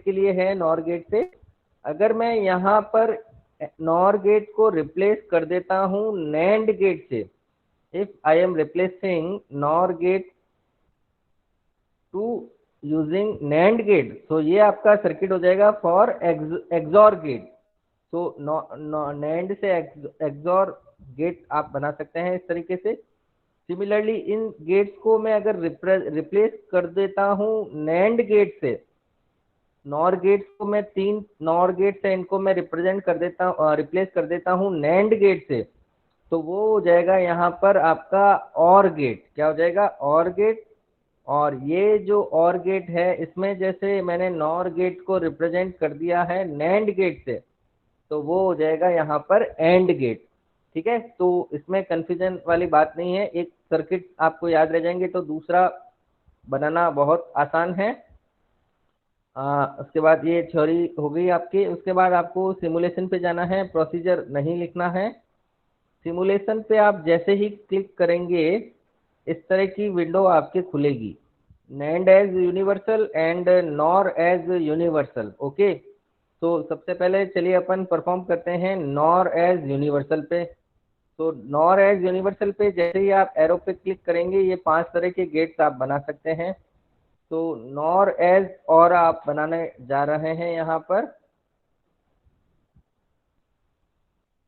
के लिए है नॉर गेट से। अगर मैं यहाँ पर नॉर गेट को रिप्लेस कर देता हूँ नैंड गेट से, if I am replacing NOR gate to using NAND gate, तो ये आपका सर्किट हो जाएगा फॉर एक्सॉर गेट। तो नैंड से एक्सॉर गेट आप बना सकते हैं इस तरीके से। सिमिलरली इन गेट्स को मैं अगर रिप्लेस कर देता हूँ नैंड गेट से, नॉर गेट्स को मैं 3 नॉर गेट्स है इनको मैं रिप्रेजेंट कर देता हूँ, रिप्लेस कर देता हूँ नैंड गेट से, तो वो हो जाएगा यहाँ पर आपका और गेट। क्या हो जाएगा? और गेट। और ये जो और गेट है इसमें जैसे मैंने नॉर गेट को रिप्रेजेंट कर दिया है नैंड गेट से, तो वो हो जाएगा यहाँ पर एंड गेट। ठीक है, तो इसमें कंफ्यूजन वाली बात नहीं है, एक सर्किट आपको याद रह जाएंगे तो दूसरा बनाना बहुत आसान है। उसके बाद ये थ्योरी हो गई आपकी। उसके बाद आपको सिमुलेशन पे जाना है, प्रोसीजर नहीं लिखना है। सिमुलेशन पे आप जैसे ही क्लिक करेंगे इस तरह की विंडो आपके खुलेगी, NAND as universal and NOR as universal. Okay, तो सबसे पहले चलिए अपन परफॉर्म करते हैं नॉर एज यूनिवर्सल पे। तो नॉर एज यूनिवर्सल पे जैसे ही आप एरो पे क्लिक करेंगे ये 5 तरह के गेट्स आप बना सकते हैं। तो नॉर एज और आप बनाने जा रहे हैं यहाँ पर।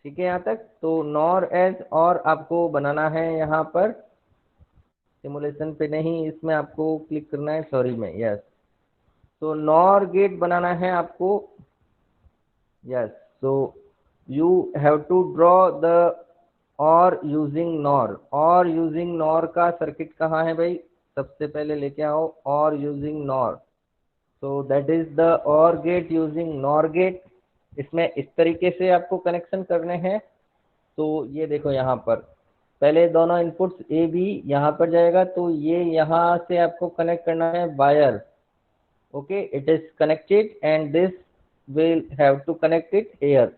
ठीक है यहाँ तक? तो नॉर एज और आपको बनाना है यहाँ पर, सिमुलेशन पे नहीं, इसमें आपको क्लिक करना है, सॉरी में, यस। तो नॉर गेट बनाना है आपको, yes. So you have to draw the OR using NOR. OR using NOR का सर्किट कहाँ है भाई? सबसे पहले लेके आओ और यूजिंग नॉर। तो that is the OR gate using NOR gate. इसमें इस तरीके से आपको कनेक्शन करने हैं। तो ये देखो यहाँ पर पहले दोनों इनपुट्स ए बी यहाँ पर जाएगा, तो ये यहाँ से आपको कनेक्ट करना है wire. Okay, it is connected and this will have to connect it here.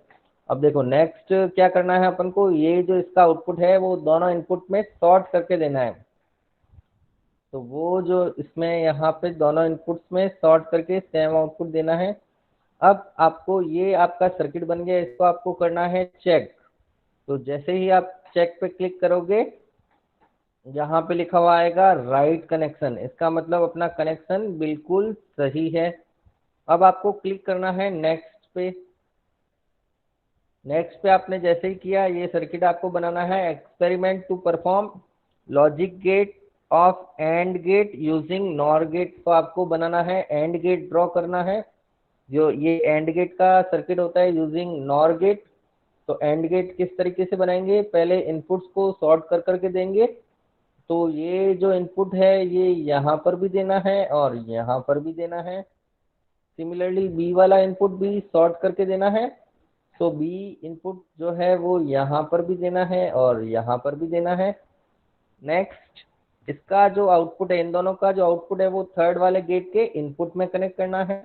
अब देखो नेक्स्ट क्या करना है अपन को, ये जो इसका आउटपुट है वो दोनों इनपुट में शॉर्ट करके देना है। तो वो जो इसमें यहाँ पे दोनों इनपुट्स में शॉर्ट करके सेम आउटपुट देना है। अब आपको ये आपका सर्किट बन गया, इसको आपको करना है चेक। तो जैसे ही आप चेक पे क्लिक करोगे यहाँ पे लिखा हुआ आएगा राइट कनेक्शन, इसका मतलब अपना कनेक्शन बिल्कुल सही है। अब आपको क्लिक करना है नेक्स्ट पे। नेक्स्ट पे आपने जैसे ही किया ये सर्किट आपको बनाना है, experiment to perform logic gate of AND gate using NOR gate को आपको बनाना है, एंड गेट ड्रॉ करना है। जो ये एंड गेट का सर्किट होता है यूजिंग नॉर गेट। तो एंड गेट किस तरीके से बनाएंगे, पहले इनपुट्स को सॉर्ट कर करके देंगे। तो ये जो इनपुट है ये यहाँ पर भी देना है और यहाँ पर भी देना है। सिमिलरली बी वाला इनपुट भी सॉर्ट करके देना है। तो बी इनपुट जो है वो यहाँ पर भी देना है और यहाँ पर भी देना है। नेक्स्ट इसका जो आउटपुट है, इन दोनों का जो आउटपुट है वो थर्ड वाले गेट के इनपुट में कनेक्ट करना है।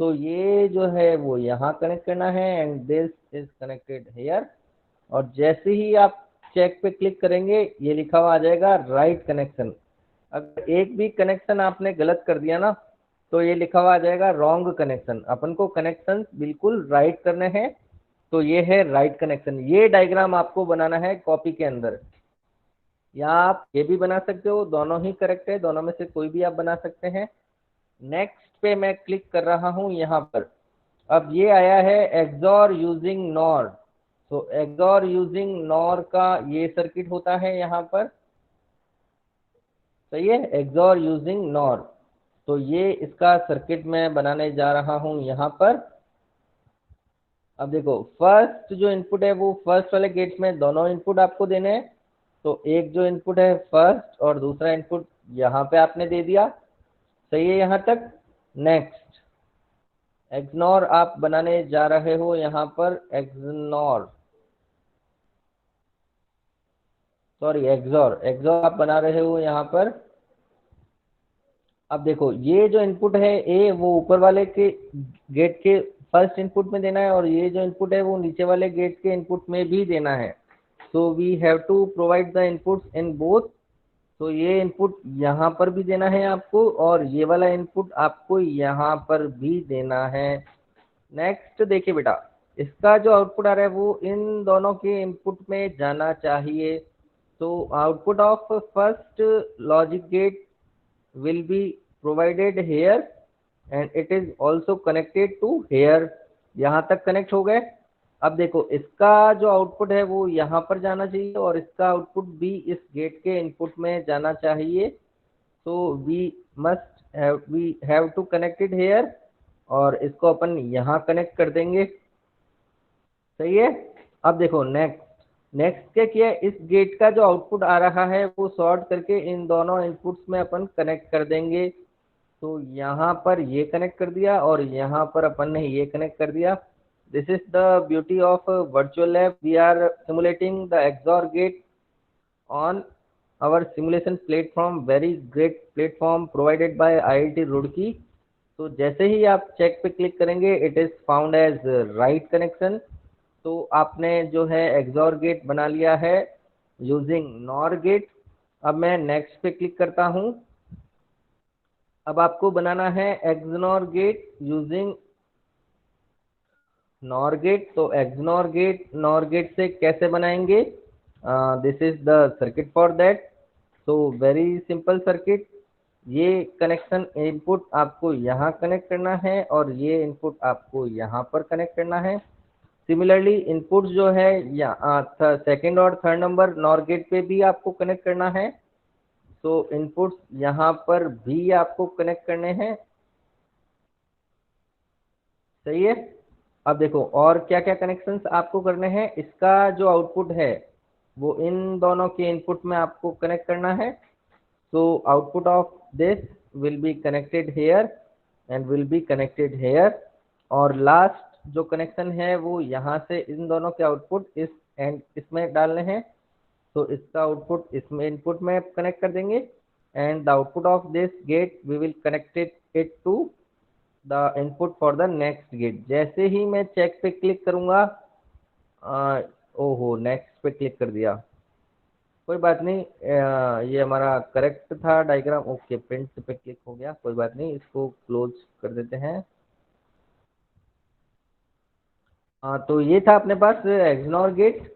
तो ये जो है वो यहाँ कनेक्ट करना है and this is connected here. और जैसे ही आप चेक पे क्लिक करेंगे ये लिखा हुआ आ जाएगा राइट कनेक्शन। अगर एक भी कनेक्शन आपने गलत कर दिया ना तो ये लिखा हुआ आ जाएगा रॉन्ग कनेक्शन। अपन को कनेक्शन बिल्कुल राइट करने हैं, तो ये है राइट कनेक्शन। ये डायग्राम आपको बनाना है कॉपी के अंदर, या आप ये भी बना सकते हो, दोनों ही करेक्ट है, दोनों में से कोई भी आप बना सकते हैं। नेक्स्ट पे मैं क्लिक कर रहा हूं यहाँ पर। अब ये आया है एक्सॉर यूजिंग नॉर। तो एक्सॉर यूजिंग नॉर का ये सर्किट होता है यहाँ पर, सही है, एक्सॉर यूजिंग नॉर। तो ये इसका सर्किट मैं बनाने जा रहा हूं यहाँ पर। अब देखो फर्स्ट जो इनपुट है वो फर्स्ट वाले गेट में दोनों इनपुट आपको देने हैं। तो एक जो इनपुट है फर्स्ट और दूसरा इनपुट यहाँ पे आपने दे दिया, सही है यहाँ तक? नेक्स्ट एक्सनॉर आप बनाने जा रहे हो यहाँ पर, एक्सनॉर, सॉरी एक्सॉर, एक्सॉर आप बना रहे हो यहाँ पर। अब देखो ये जो इनपुट है ए, वो ऊपर वाले के गेट के फर्स्ट इनपुट में देना है, और ये जो इनपुट है वो नीचे वाले गेट के इनपुट में भी देना है। So we have to provide the inputs in both. तो ये इनपुट यहाँ पर भी देना है आपको, और ये वाला इनपुट आपको यहाँ पर भी देना है। नेक्स्ट देखिए बेटा, इसका जो आउटपुट आ रहा है वो इन दोनों के इनपुट में जाना चाहिए। तो output of first logic gate will be provided here and it is also connected to here। यहाँ तक कनेक्ट हो गए। अब देखो इसका जो आउटपुट है वो यहाँ पर जाना चाहिए, और इसका आउटपुट भी इस गेट के इनपुट में जाना चाहिए। तो we have to connected here, और इसको अपन यहाँ कनेक्ट कर देंगे। सही है। अब देखो नेक्स्ट, नेक्स्ट क्या किया, इस गेट का जो आउटपुट आ रहा है वो सॉर्ट करके इन दोनों इनपुट्स में अपन कनेक्ट कर देंगे। तो यहाँ पर ये कनेक्ट कर दिया, और यहाँ पर अपन ने ये कनेक्ट कर दिया। This is the beauty of virtual lab. We are simulating the XOR gate on our simulation platform, very great platform provided by IIT Roorkee। तो जैसे ही आप चेक पे क्लिक करेंगे, it is found as right connection. तो आपने जो है एक्सॉर गेट बना लिया है यूजिंग नॉर गेट। अब मैं नेक्स्ट पे क्लिक करता हूं। अब आपको बनाना है XNOR gate using NOR gate. तो एक्सनॉर गेट नॉर गेट से कैसे बनाएंगे, this is the circuit for that. तो वेरी सिंपल सर्किट। ये कनेक्शन इनपुट आपको यहाँ कनेक्ट करना है, और ये इनपुट आपको यहाँ पर कनेक्ट करना है। सिमिलरली इनपुट जो है सेकेंड और थर्ड नंबर नॉर गेट पे भी आपको कनेक्ट करना है। तो इनपुट्स यहाँ पर भी आपको कनेक्ट करने हैं। सही है। अब देखो और क्या क्या कनेक्शंस आपको करने हैं। इसका जो आउटपुट है वो इन दोनों के इनपुट में आपको कनेक्ट करना है। तो output of this will be connected here and will be connected here. और लास्ट जो कनेक्शन है वो यहाँ से इन दोनों के आउटपुट इस एंड इसमें डालने हैं। तो इसका आउटपुट इसमें इनपुट में कनेक्ट कर देंगे, and the output of this gate we will connected it to the input for the next gate. जैसे ही मैं चेक पे क्लिक करूंगा, ओहो नेक्स्ट पे क्लिक कर दिया, कोई बात नहीं, ये हमारा करेक्ट था डायग्राम। ओके प्रिंट पे क्लिक हो गया, कोई बात नहीं, इसको क्लोज कर देते हैं। तो ये था अपने पास एक्सनॉर गेट।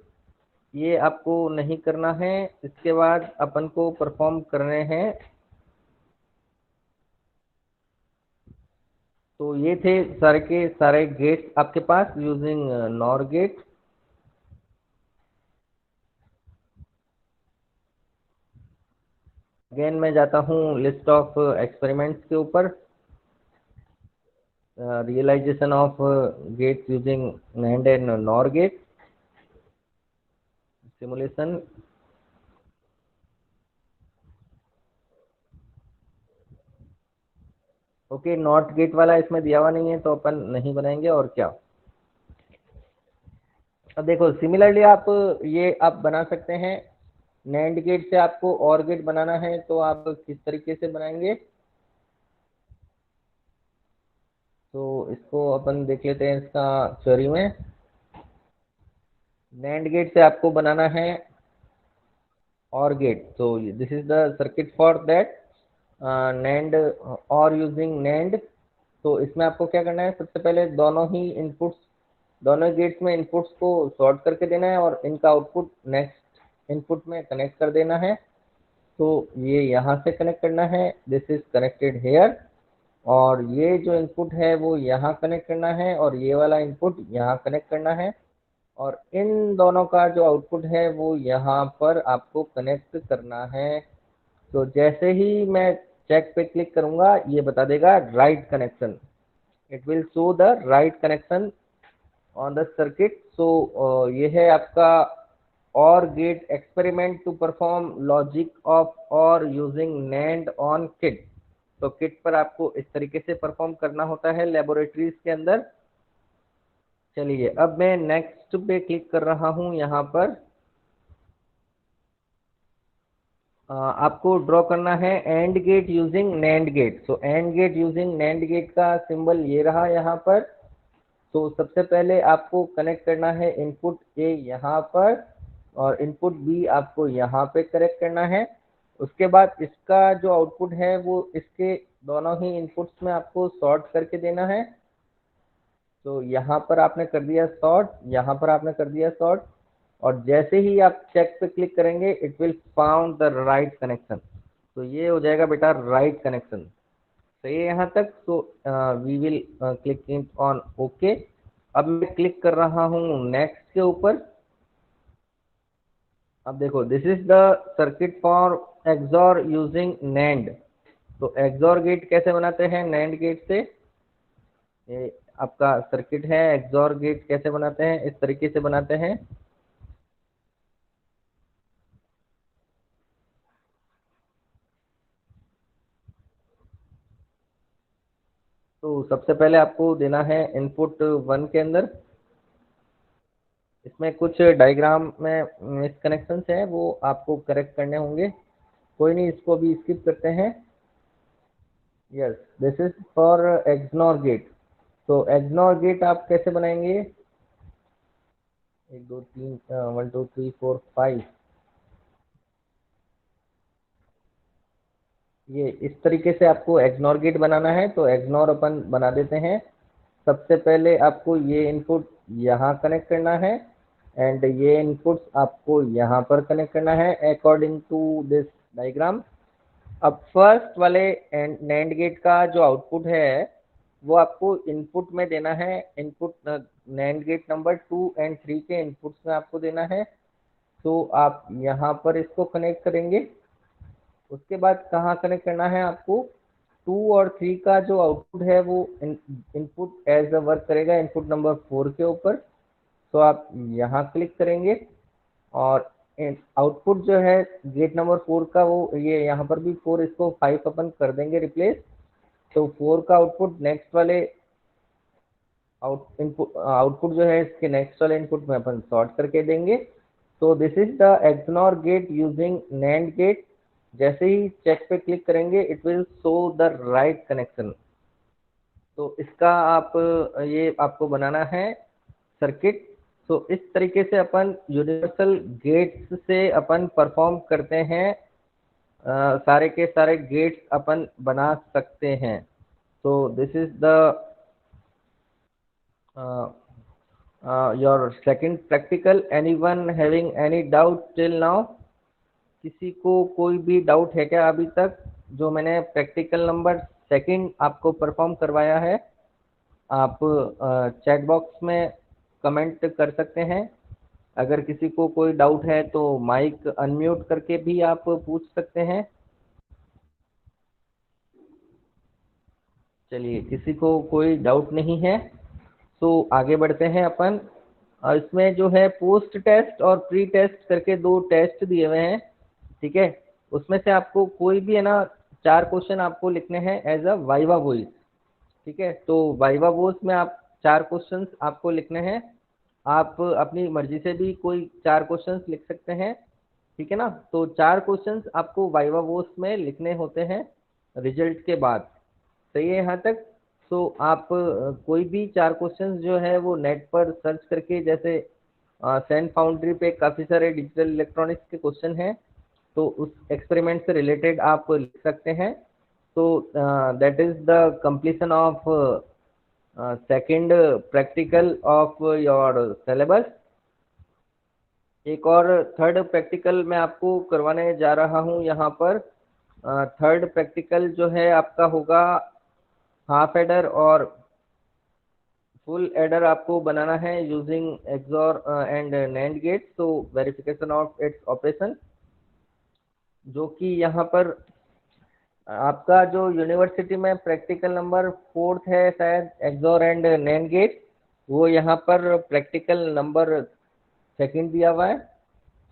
ये आपको नहीं करना है। इसके बाद अपन को परफॉर्म करने हैं। तो ये थे सारे के सारे गेट्स आपके पास यूजिंग नॉर गेट। अगेन मैं जाता हूँ लिस्ट ऑफ एक्सपेरिमेंट्स के ऊपर। Realization of gates using NAND and NOR gate simulation. Okay NOT gate वाला इसमें दिया हुआ नहीं है, तो अपन नहीं बनाएंगे। और क्या, अब देखो सिमिलरली आप ये आप बना सकते हैं। NAND गेट से आपको OR गेट बनाना है, तो आप किस तरीके से बनाएंगे, तो इसको अपन देख लेते हैं इसका थ्योरी में। NAND गेट से आपको बनाना है OR गेट। तो this is the circuit for that NAND और यूजिंग NAND। तो इसमें आपको क्या करना है, सबसे पहले दोनों ही इनपुट्स, दोनों गेट्स में इनपुट्स को सॉर्ट करके देना है, और इनका आउटपुट नेक्स्ट इनपुट में कनेक्ट कर देना है। तो ये यहाँ से कनेक्ट करना है, दिस इज कनेक्टेड हेयर। और ये जो इनपुट है वो यहाँ कनेक्ट करना है, और ये वाला इनपुट यहाँ कनेक्ट करना है। और इन दोनों का जो आउटपुट है वो यहाँ पर आपको कनेक्ट करना है। तो जैसे ही मैं चेक पे क्लिक करूंगा, ये बता देगा right connection. It will show the right connection on the circuit. So ये है आपका OR gate experiment to perform logic of OR using NAND on kit. तो किट पर आपको इस तरीके से परफॉर्म करना होता है लेबोरेटरीज के अंदर। चलिए अब मैं नेक्स्ट पे क्लिक कर रहा हूँ यहाँ पर। आपको ड्रॉ करना है AND gate using NAND gate. तो AND gate using NAND gate का सिंबल ये रहा यहाँ पर। तो सबसे पहले आपको कनेक्ट करना है इनपुट ए यहाँ पर और इनपुट बी आपको यहाँ पे कनेक्ट करना है। उसके बाद इसका जो आउटपुट है वो इसके दोनों ही इनपुट्स में आपको सॉर्ट करके देना है। तो यहाँ पर आपने कर दिया सॉर्ट, यहाँ पर आपने कर दिया सॉर्ट, और जैसे ही आप चेक पे क्लिक करेंगे it will found the right connection. तो ये हो जाएगा बेटा राइट कनेक्शन। सही है यहाँ तक। तो we will click in on okay. अब मैं क्लिक कर रहा हूँ नेक्स्ट के ऊपर। अब देखो this is the circuit for XOR using NAND. तो एक्सॉर गेट कैसे बनाते हैं नैंड गेट से, ये आपका सर्किट है। एक्सॉर गेट कैसे बनाते हैं, इस तरीके से बनाते हैं। तो सबसे पहले आपको देना है इनपुट 1 के अंदर। इसमें कुछ डायग्राम में मिसकनेक्शन है, वो आपको करेक्ट करने होंगे। कोई नहीं, इसको भी स्किप करते हैं। Yes, this is for XNOR gate. तो एक्सनॉर गेट आप कैसे बनाएंगे, 1 2 3 1 2 3 4 5, ये इस तरीके से आपको एक्सनॉर गेट बनाना है। तो एक्सनॉर अपन बना देते हैं। सबसे पहले आपको ये इनपुट यहाँ कनेक्ट करना है एंड ये इनपुट्स आपको यहाँ पर कनेक्ट करना है अकॉर्डिंग टू दिस डायग्राम। अब फर्स्ट वाले नैंड गेट का जो आउटपुट है वो आपको इनपुट में देना है। Input NAND gate number 2 and 3 के इनपुट्स में आपको देना है। तो आप यहाँ पर इसको कनेक्ट करेंगे। उसके बाद कहाँ कनेक्ट करना है आपको, 2 और 3 का जो आउटपुट है वो इनपुट एज अ वर्क करेगा इनपुट नंबर 4 के ऊपर। तो आप यहाँ क्लिक करेंगे और आउटपुट जो है गेट नंबर 4 का वो ये यहाँ पर भी 4, इसको 5 अपन कर देंगे रिप्लेस। तो 4 का आउटपुट नेक्स्ट वाले आउटपुट जो है इसके नेक्स्ट वाले इनपुट में अपन सॉर्ट करके देंगे। तो this is the XNOR gate using NAND gate. जैसे ही चेक पे क्लिक करेंगे it will show the right connection. तो इसका आप ये आपको बनाना है सर्किट। तो इस तरीके से अपन यूनिवर्सल गेट्स से अपन परफॉर्म करते हैं। सारे के सारे गेट्स अपन बना सकते हैं। तो this is the your second practical. Anyone having any doubt till now? किसी को कोई भी डाउट है क्या अभी तक, जो मैंने प्रैक्टिकल नंबर सेकंड आपको परफॉर्म करवाया है? आप चैट बॉक्स में कमेंट कर सकते हैं। अगर किसी को कोई डाउट है तो माइक अनम्यूट करके भी आप पूछ सकते हैं। चलिए, किसी को कोई डाउट नहीं है तो आगे बढ़ते हैं अपन। इसमें जो है पोस्ट टेस्ट और प्री टेस्ट करके 2 टेस्ट दिए हुए हैं, ठीक है। उसमें से आपको कोई भी है ना 4 क्वेश्चन आपको लिखने हैं एज अ वाइवा वॉइस, ठीक है। तो वाइवा वॉइस में आप 4 क्वेश्चंस आपको लिखने हैं। आप अपनी मर्जी से भी कोई 4 क्वेश्चंस लिख सकते हैं, ठीक है ना। तो 4 क्वेश्चंस आपको वाइवा वॉइस में लिखने होते हैं रिजल्ट के बाद। सही है यहाँ तक। तो आप कोई भी 4 क्वेश्चंस जो है वो नेट पर सर्च करके, जैसे सेंट फाउंड्री पे काफ़ी सारे डिजिटल इलेक्ट्रॉनिक्स के क्वेश्चन हैं, तो उस एक्सपेरिमेंट से रिलेटेड आप लिख सकते हैं। तो that is the completion of second practical of your syllabus. एक और थर्ड प्रैक्टिकल मैं आपको करवाने जा रहा हूँ यहाँ पर। थर्ड प्रैक्टिकल जो है आपका होगा हाफ एडर और फुल एडर आपको बनाना है using XOR and NAND gate. तो वेरिफिकेशन ऑफ इट्स ऑपरेशन, जो कि यहाँ पर आपका जो यूनिवर्सिटी में प्रैक्टिकल नंबर 4 है शायद एक्सॉर एंड नैंड गेट, वो यहाँ पर प्रैक्टिकल नंबर 2 दिया हुआ है।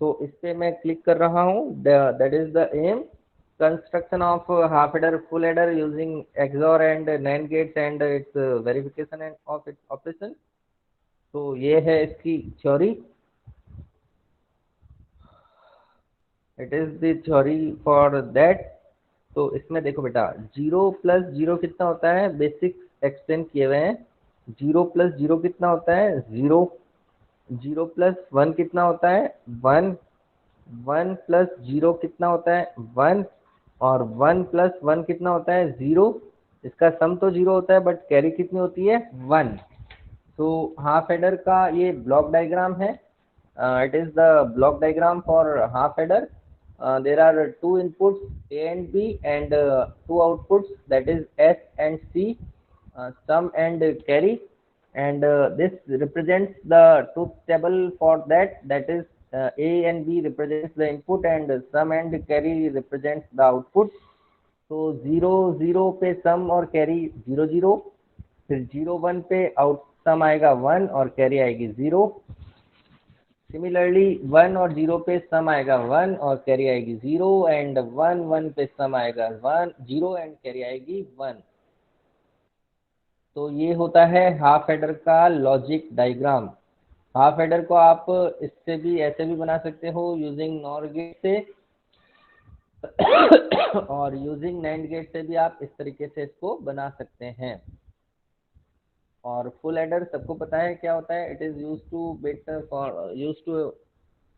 तो इस पे मैं क्लिक कर रहा हूँ, that is the aim. construction of half adder full adder using XOR and NAND gates and its verification and of its operation। तो ये है इसकी theory. It is the theory for that. तो इसमें देखो बेटा, 0 + 0 कितना होता है, बेसिक एक्सप्लेन किए हुए हैं। 0 + 0 कितना होता है, 0। 0 + 1 कितना होता है, 1। 1 + 0 कितना होता है, 1। और 1 + 1 कितना होता है, 0। इसका सम तो 0 होता है बट कैरी कितनी होती है, 1। तो हाफ एडर का ये ब्लॉक डायग्राम है। It is the block diagram for half adder. there are two inputs A and B and two outputs, that is S and C, sum and carry, and this represents the truth table for that, that is A and B represents the input and sum and carry represents the output। तो 0 0 पे सम और कैरी 0 0, फिर 0 1 पे आउट सम आएगा 1 और कैरी आएगी 0। सिमिलरली 1 और 0 पे सम आएगा 1 और कैरी आएगी 0, एंड 1 1 पे सम आएगा 1 0 एंड कैरी आएगी 1। तो ये होता है हाफ एडर का लॉजिक डायग्राम। हाफ एडर को आप इससे भी ऐसे भी बना सकते हो यूजिंग नॉर गेट से और यूजिंग नैंड गेट से भी आप इस तरीके से इसको बना सकते हैं। और फुल एडर सबको पता है क्या होता है, it is use two bit for use to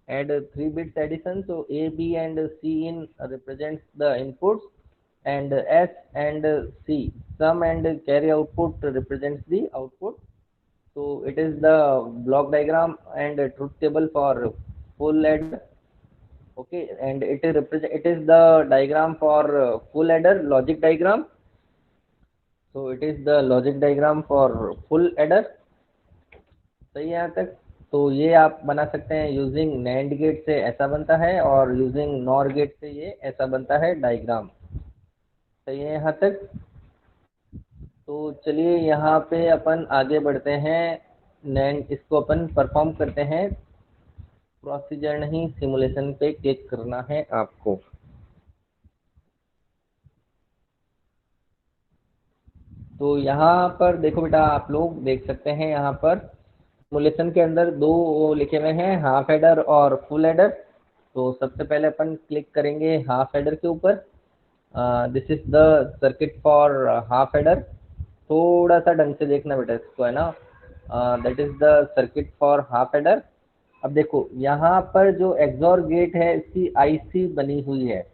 add 3 bits addition। So A, B and C in represents the inputs, and S and C sum and carry output represents the output। So it is the block diagram and truth table for full adder। Okay, and it is the diagram for full adder logic diagram। So it is the logic diagram for full adder। सही है यहाँ तक। तो ये आप बना सकते हैं यूजिंग नैंड गेट से, ऐसा बनता है, और यूजिंग नॉर गेट से ये ऐसा बनता है डायग्राम। सही है यहाँ तक। तो चलिए यहाँ पे अपन आगे बढ़ते हैं। नैंड इसको अपन परफॉर्म करते हैं, प्रोसीजर नहीं सिमुलेशन पे क्लिक करना है आपको। तो यहाँ पर देखो बेटा, आप लोग देख सकते हैं यहाँ पर सिमुलेशन के अंदर दो लिखे हुए हैं, हाफ एडर और फुल एडर। तो सबसे पहले अपन क्लिक करेंगे हाफ एडर के ऊपर। This is the circuit for half adder. थोड़ा सा ढंग से देखना बेटा इसको, है ना। That is the circuit for half adder. अब देखो यहाँ पर जो एक्सॉर गेट है इसकी आईसी बनी हुई है।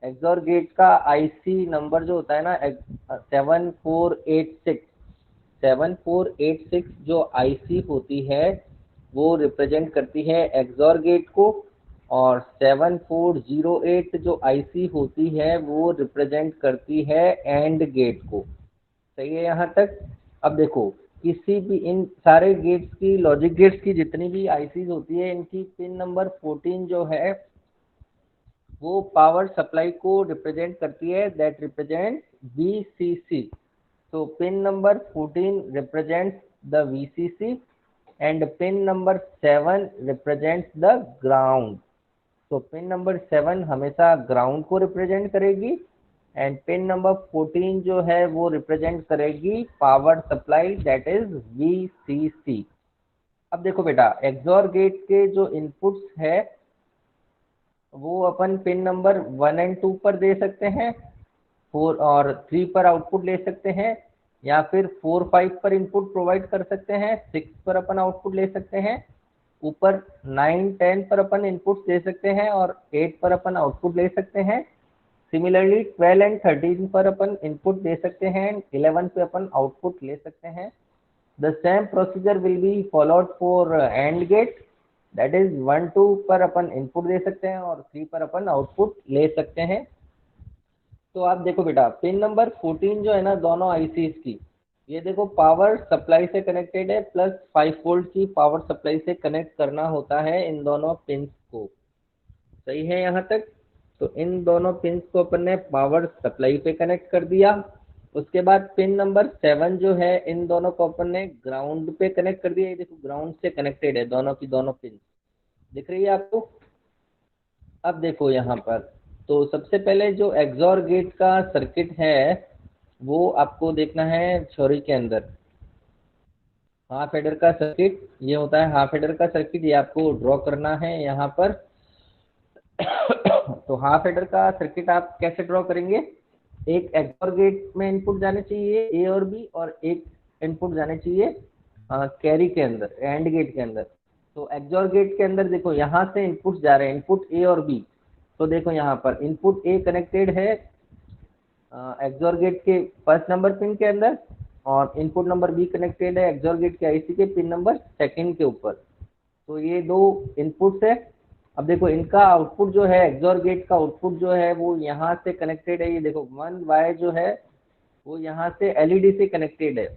एक्सॉर गेट का आईसी नंबर जो होता है ना, 7486। 7486 जो आईसी होती है वो रिप्रेजेंट करती है एक्सॉर गेट को, और 7408 जो आईसी होती है वो रिप्रेजेंट करती है एंड गेट को। सही है यहाँ तक। अब देखो, किसी भी इन सारे गेट्स की, लॉजिक गेट्स की जितनी भी आईसीज होती है, इनकी पिन नंबर 14 जो है वो पावर सप्लाई को रिप्रेजेंट करती है, that represent VCC। So pin number 14 represents the VCC and pin number 7 represents the ground। तो पिन नंबर 7 हमेशा ग्राउंड को रिप्रेजेंट करेगी, एंड पिन नंबर 14 जो है वो रिप्रेजेंट करेगी power supply, that is VCC। अब देखो बेटा, एक्सॉर गेट के जो इनपुट्स है वो अपन पिन नंबर 1 और 2 पर दे सकते हैं, 4 और 3 पर आउटपुट ले सकते हैं, या फिर 4 5 पर इनपुट प्रोवाइड कर सकते हैं, 6 पर अपन आउटपुट ले सकते हैं, ऊपर 9 10 पर अपन इनपुट दे सकते हैं, और 8 पर अपन आउटपुट ले सकते हैं। सिमिलरली 12 एंड 13 पर अपन इनपुट दे सकते हैं, 11 पे अपन आउटपुट ले सकते हैं। The same procedure will be followed for AND gate, that is 1 2 पर अपन इनपुट दे सकते हैं और 3 पर अपन आउटपुट ले सकते हैं। तो आप देखो बेटा, पिन नंबर 14 जो है ना दोनों आईसीज की, ये देखो पावर सप्लाई से कनेक्टेड है, प्लस 5 वोल्ट की पावर सप्लाई से कनेक्ट करना होता है इन दोनों पिंस को। सही है यहाँ तक। तो इन दोनों पिंस को अपन ने पावर सप्लाई पे कनेक्ट कर दिया। उसके बाद पिन नंबर 7 जो है, इन दोनों को अपन ने ग्राउंड पे कनेक्ट कर दिया। ये देखो ग्राउंड से कनेक्टेड है दोनों की दोनों पिन, दिख रही है आपको। अब देखो यहाँ पर तो सबसे पहले जो एक्सॉर गेट का सर्किट है वो आपको देखना है थ्योरी के अंदर। हाफ एडर का सर्किट ये होता है, हाफ एडर का सर्किट ये आपको ड्रॉ करना है यहाँ पर। तो हाफ एडर का सर्किट आप कैसे ड्रॉ करेंगे? एक एक्सॉर गेट में इनपुट जाने चाहिए ए और बी, और एक इनपुट जाने चाहिए कैरी के अंदर, एंड गेट के अंदर। तो एक्सॉर गेट के अंदर देखो यहाँ से इनपुट जा रहे हैं, इनपुट ए और बी। तो देखो यहाँ पर इनपुट ए कनेक्टेड है एक्सॉर गेट के फर्स्ट नंबर पिन के अंदर, और इनपुट नंबर बी कनेक्टेड है एक्सॉर गेट के आईसी के पिन नंबर सेकंड के ऊपर। तो ये दो इनपुट्स है। अब देखो इनका आउटपुट जो है, एक्सॉर गेट का आउटपुट जो है वो यहाँ से कनेक्टेड है। ये देखो 1 वाई जो है वो यहाँ से एलईडी से कनेक्टेड है,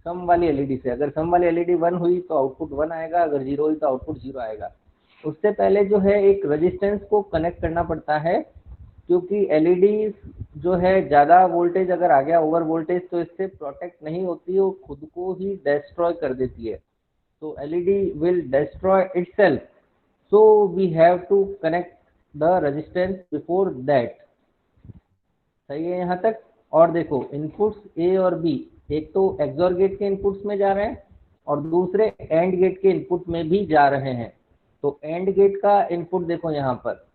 सम वाली एलईडी से। अगर सम वाली एलईडी 1 हुई तो आउटपुट 1 आएगा, अगर 0 हुई तो आउटपुट 0 आएगा। उससे पहले जो है एक रेजिस्टेंस को कनेक्ट करना पड़ता है, क्योंकि एलईडी जो है ज़्यादा वोल्टेज अगर आ गया, ओवर वोल्टेज, तो इससे प्रोटेक्ट नहीं होती, वो खुद को ही डिस्ट्रॉय कर देती है। तो LED will destroy itself, so we have to connect the resistance before that। सही है यहाँ तक? और देखो इनपुट्स ए और बी एक तो एक्सॉर गेट के इनपुट्स में जा रहे हैं और दूसरे एंड गेट के इनपुट में भी जा रहे हैं। तो एंड गेट का इनपुट देखो यहाँ पर,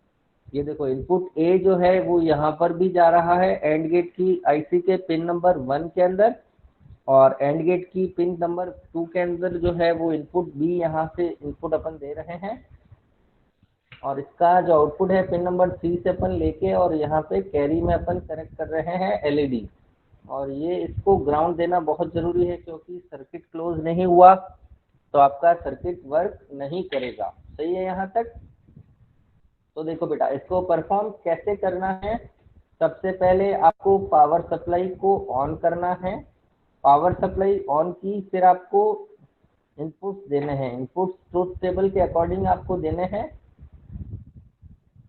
ये देखो इनपुट ए जो है वो यहाँ पर भी जा रहा है एंड गेट की आईसी के पिन नंबर 1 के अंदर, और एंड गेट की पिन नंबर 2 के अंदर जो है वो इनपुट बी यहाँ से इनपुट अपन दे रहे हैं। और इसका जो आउटपुट है पिन नंबर 3 से अपन लेके और यहाँ पे कैरी में अपन कनेक्ट कर रहे हैं एलईडी। और ये इसको ग्राउंड देना बहुत ज़रूरी है, क्योंकि सर्किट क्लोज नहीं हुआ तो आपका सर्किट वर्क नहीं करेगा। सही है यहाँ तक? तो देखो बेटा इसको परफॉर्म कैसे करना है। सबसे पहले आपको पावर सप्लाई को ऑन करना है। पावर सप्लाई ऑन की, फिर आपको इनपुट्स देने हैं। इनपुट्स ट्रुथ टेबल के अकॉर्डिंग आपको देने हैं।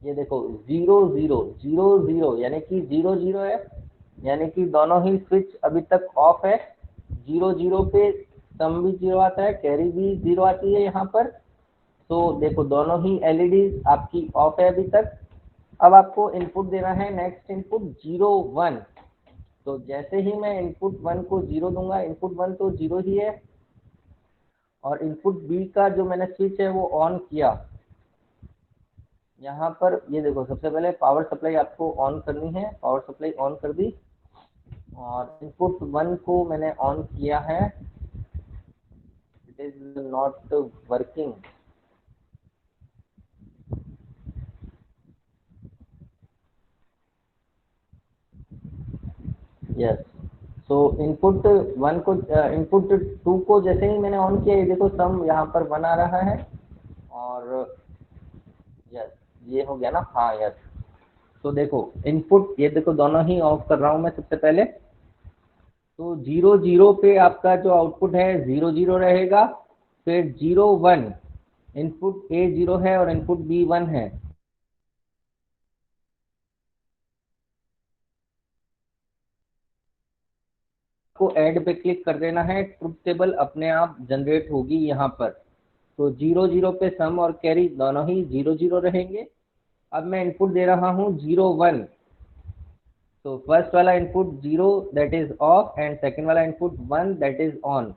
ये देखो 0 0 0 0 यानी कि 0 0 है, यानी कि दोनों ही स्विच अभी तक ऑफ है। 0 0 पे सम भी 0 आता है, कैरी भी 0 आती है यहाँ पर। तो देखो दोनों ही एलईडी आपकी ऑफ है अभी तक। अब आपको इनपुट देना है, नेक्स्ट इनपुट 0 1। तो जैसे ही मैं इनपुट 1 को 0 दूंगा, इनपुट 1 तो 0 ही है, और इनपुट बी का जो मैंने स्विच है वो ऑन किया। यहाँ पर ये देखो सबसे पहले पावर सप्लाई आपको ऑन करनी है। पावर सप्लाई ऑन कर दी और इनपुट 1 को मैंने ऑन किया है। It is not working. Yes, so input 1 को इनपुट 2 को जैसे ही मैंने ऑन किया, ये देखो सम यहाँ पर 1 आ रहा है। और यस ये हो गया ना? हाँ यस। तो देखो इनपुट ये देखो दोनों ही ऑफ कर रहा हूँ मैं सबसे पहले। तो 0 0 पे आपका जो आउटपुट है 0 0 रहेगा। फिर 0 1 इनपुट ए 0 है और इनपुट बी 1 है। आपको ऐड पे क्लिक कर देना है, ट्रुथ टेबल अपने आप जनरेट होगी यहाँ पर। तो 0 0 पे सम और कैरी दोनों ही 0 0 रहेंगे। अब मैं इनपुट दे रहा हूँ 0 1। तो फर्स्ट वाला input 0 that is of and second वाला इनपुट 1 दैट इज ऑन।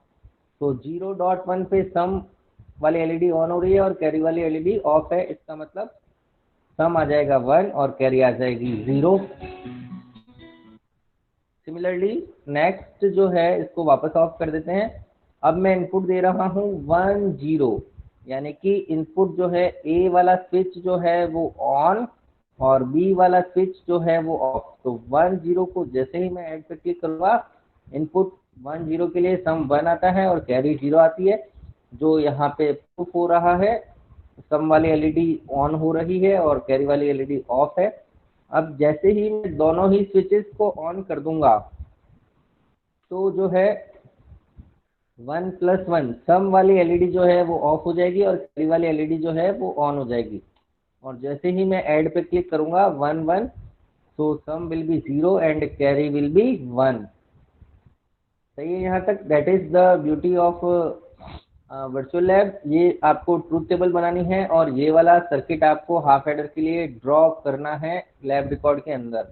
तो 0.1 पे सम वाली एलईडी ऑन हो रही है और कैरी वाली एलईडी ऑफ है। इसका मतलब सम आ जाएगा 1 और कैरी आ जाएगी 0। सिमिलरली नेक्स्ट जो है इसको वापस ऑफ कर देते हैं। अब मैं इनपुट दे रहा हूँ 1 0, यानी कि इनपुट जो है ए वाला स्विच जो है वो ऑन और बी वाला स्विच जो है वो ऑफ। तो 1 0 को जैसे ही मैं ऐड पे क्लिक करूँगा, इनपुट 1 0 के लिए सम 1 आता है और कैरी 0 आती है, जो यहाँ पे प्रूफ हो रहा है। सम वाली एलईडी ऑन हो रही है और कैरी वाली एलईडी ऑफ है। अब जैसे ही मैं दोनों ही स्विचेस को ऑन कर दूंगा, तो जो है 1 + 1 सम वाली एलईडी जो है वो ऑफ हो जाएगी और कैरी वाली एलईडी जो है वो ऑन हो जाएगी। और जैसे ही मैं ऐड पे क्लिक करूंगा 1 1, तो sum will be 0 and carry will be 1। सही है यहाँ तक? That is the beauty of virtual lab ये आपको ट्रूथ टेबल बनानी है और ये वाला सर्किट आपको हाफ एडर के लिए ड्रॉ करना है लैब रिकॉर्ड के अंदर।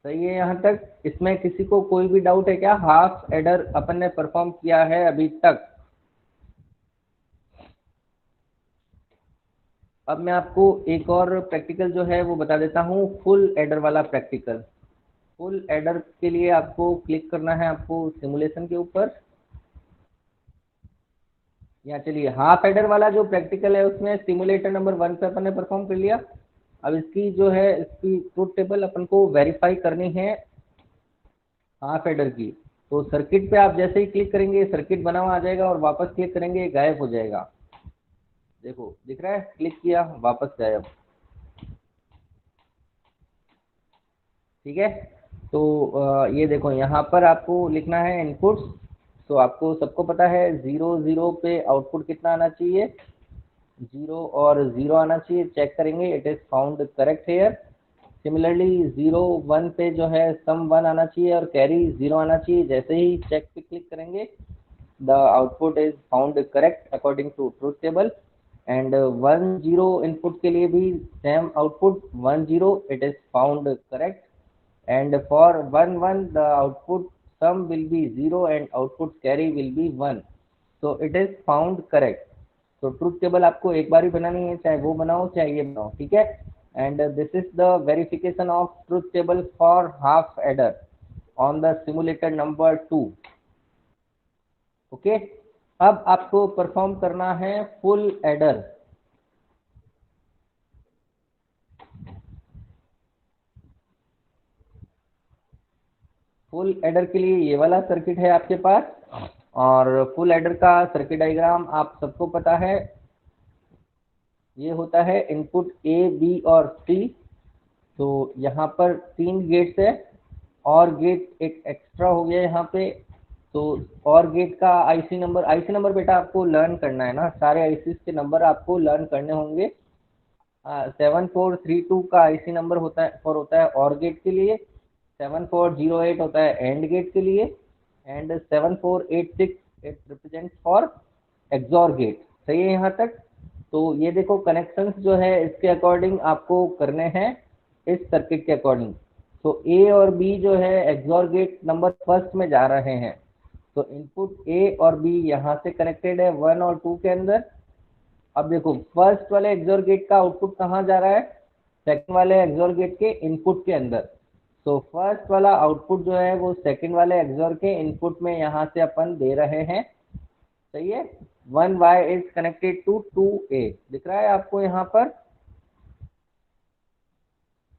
सही है यहाँ तक? इसमें किसी को कोई भी डाउट है क्या? हाफ एडर अपन ने परफॉर्म किया है अभी तक। अब मैं आपको एक और प्रैक्टिकल जो है वो बता देता हूँ, फुल एडर वाला प्रैक्टिकल। फुल एडर के लिए आपको क्लिक करना है आपको सिमुलेशन के ऊपर। यहाँ चलिए, हाफ एडर वाला जो प्रैक्टिकल है उसमें सिमुलेटर नंबर 1 पे अपन ने परफॉर्म कर लिया। अब इसकी जो है इसकी ट्रूथ टेबल अपन को वेरीफाई करनी है हाफ एडर की। तो सर्किट पे आप जैसे ही क्लिक करेंगे सर्किट बना हुआ आ जाएगा और वापस क्लिक करेंगे गायब हो जाएगा। देखो दिख रहा है, क्लिक किया वापस गायब। ठीक है, तो ये देखो यहाँ पर आपको लिखना है इनपुट्स। तो आपको सबको पता है 0 0 पे आउटपुट कितना आना चाहिए, 0 और 0 आना चाहिए। चेक करेंगे, it is found correct here. Similarly 0 1 पे जो है सम 1 आना चाहिए और कैरी 0 आना चाहिए। जैसे ही चेक पे क्लिक करेंगे the output is found correct according to truth table. And 1 0 input के लिए भी same output 1 0 it is found correct. And for 1 1 the output sum will be 0 and output carry will be 1, so it is found correct। तो ट्रूथ टेबल आपको एक बार ही बनानी है, चाहे वो बनाओ चाहे ये बनाओ, ठीक है। And this is the verification of truth table for half adder on the simulator number 2। Okay, अब आपको परफॉर्म करना है फुल एडर। फुल एडर के लिए ये वाला सर्किट है आपके पास, और फुल एडर का सर्किट डायग्राम आप सबको पता है। ये होता है इनपुट ए बी और सी। तो यहाँ पर 3 गेट्स है, और गेट एक एक्स्ट्रा हो गया यहाँ पे। तो और गेट का आईसी नंबर बेटा आपको लर्न करना है ना, सारे आईसी के नंबर आपको लर्न करने होंगे। 7432 का आईसी नंबर होता है और गेट के लिए, 7408 होता है एंड गेट के लिए, and 7486 it represent for XOR gate. सही है यहाँ तक? तो ये देखो कनेक्शंस जो है इसके अकॉर्डिंग आपको करने हैं, इस सर्किट के अकॉर्डिंग। तो ए और बी जो है एक्सॉर गेट नंबर फर्स्ट में जा रहे हैं। तो इनपुट ए और बी यहाँ से कनेक्टेड है 1 और 2 के अंदर। अब देखो फर्स्ट वाले एक्सॉर गेट का आउटपुट कहाँ जा रहा है, सेकंड वाले एक्सॉर गेट के इनपुट के अंदर। तो फर्स्ट वाला आउटपुट जो है वो सेकंड वाले एक्सॉर के इनपुट में यहाँ से अपन दे रहे हैं। सही है, 1y is connected to 2a, दिख रहा है आपको यहाँ पर।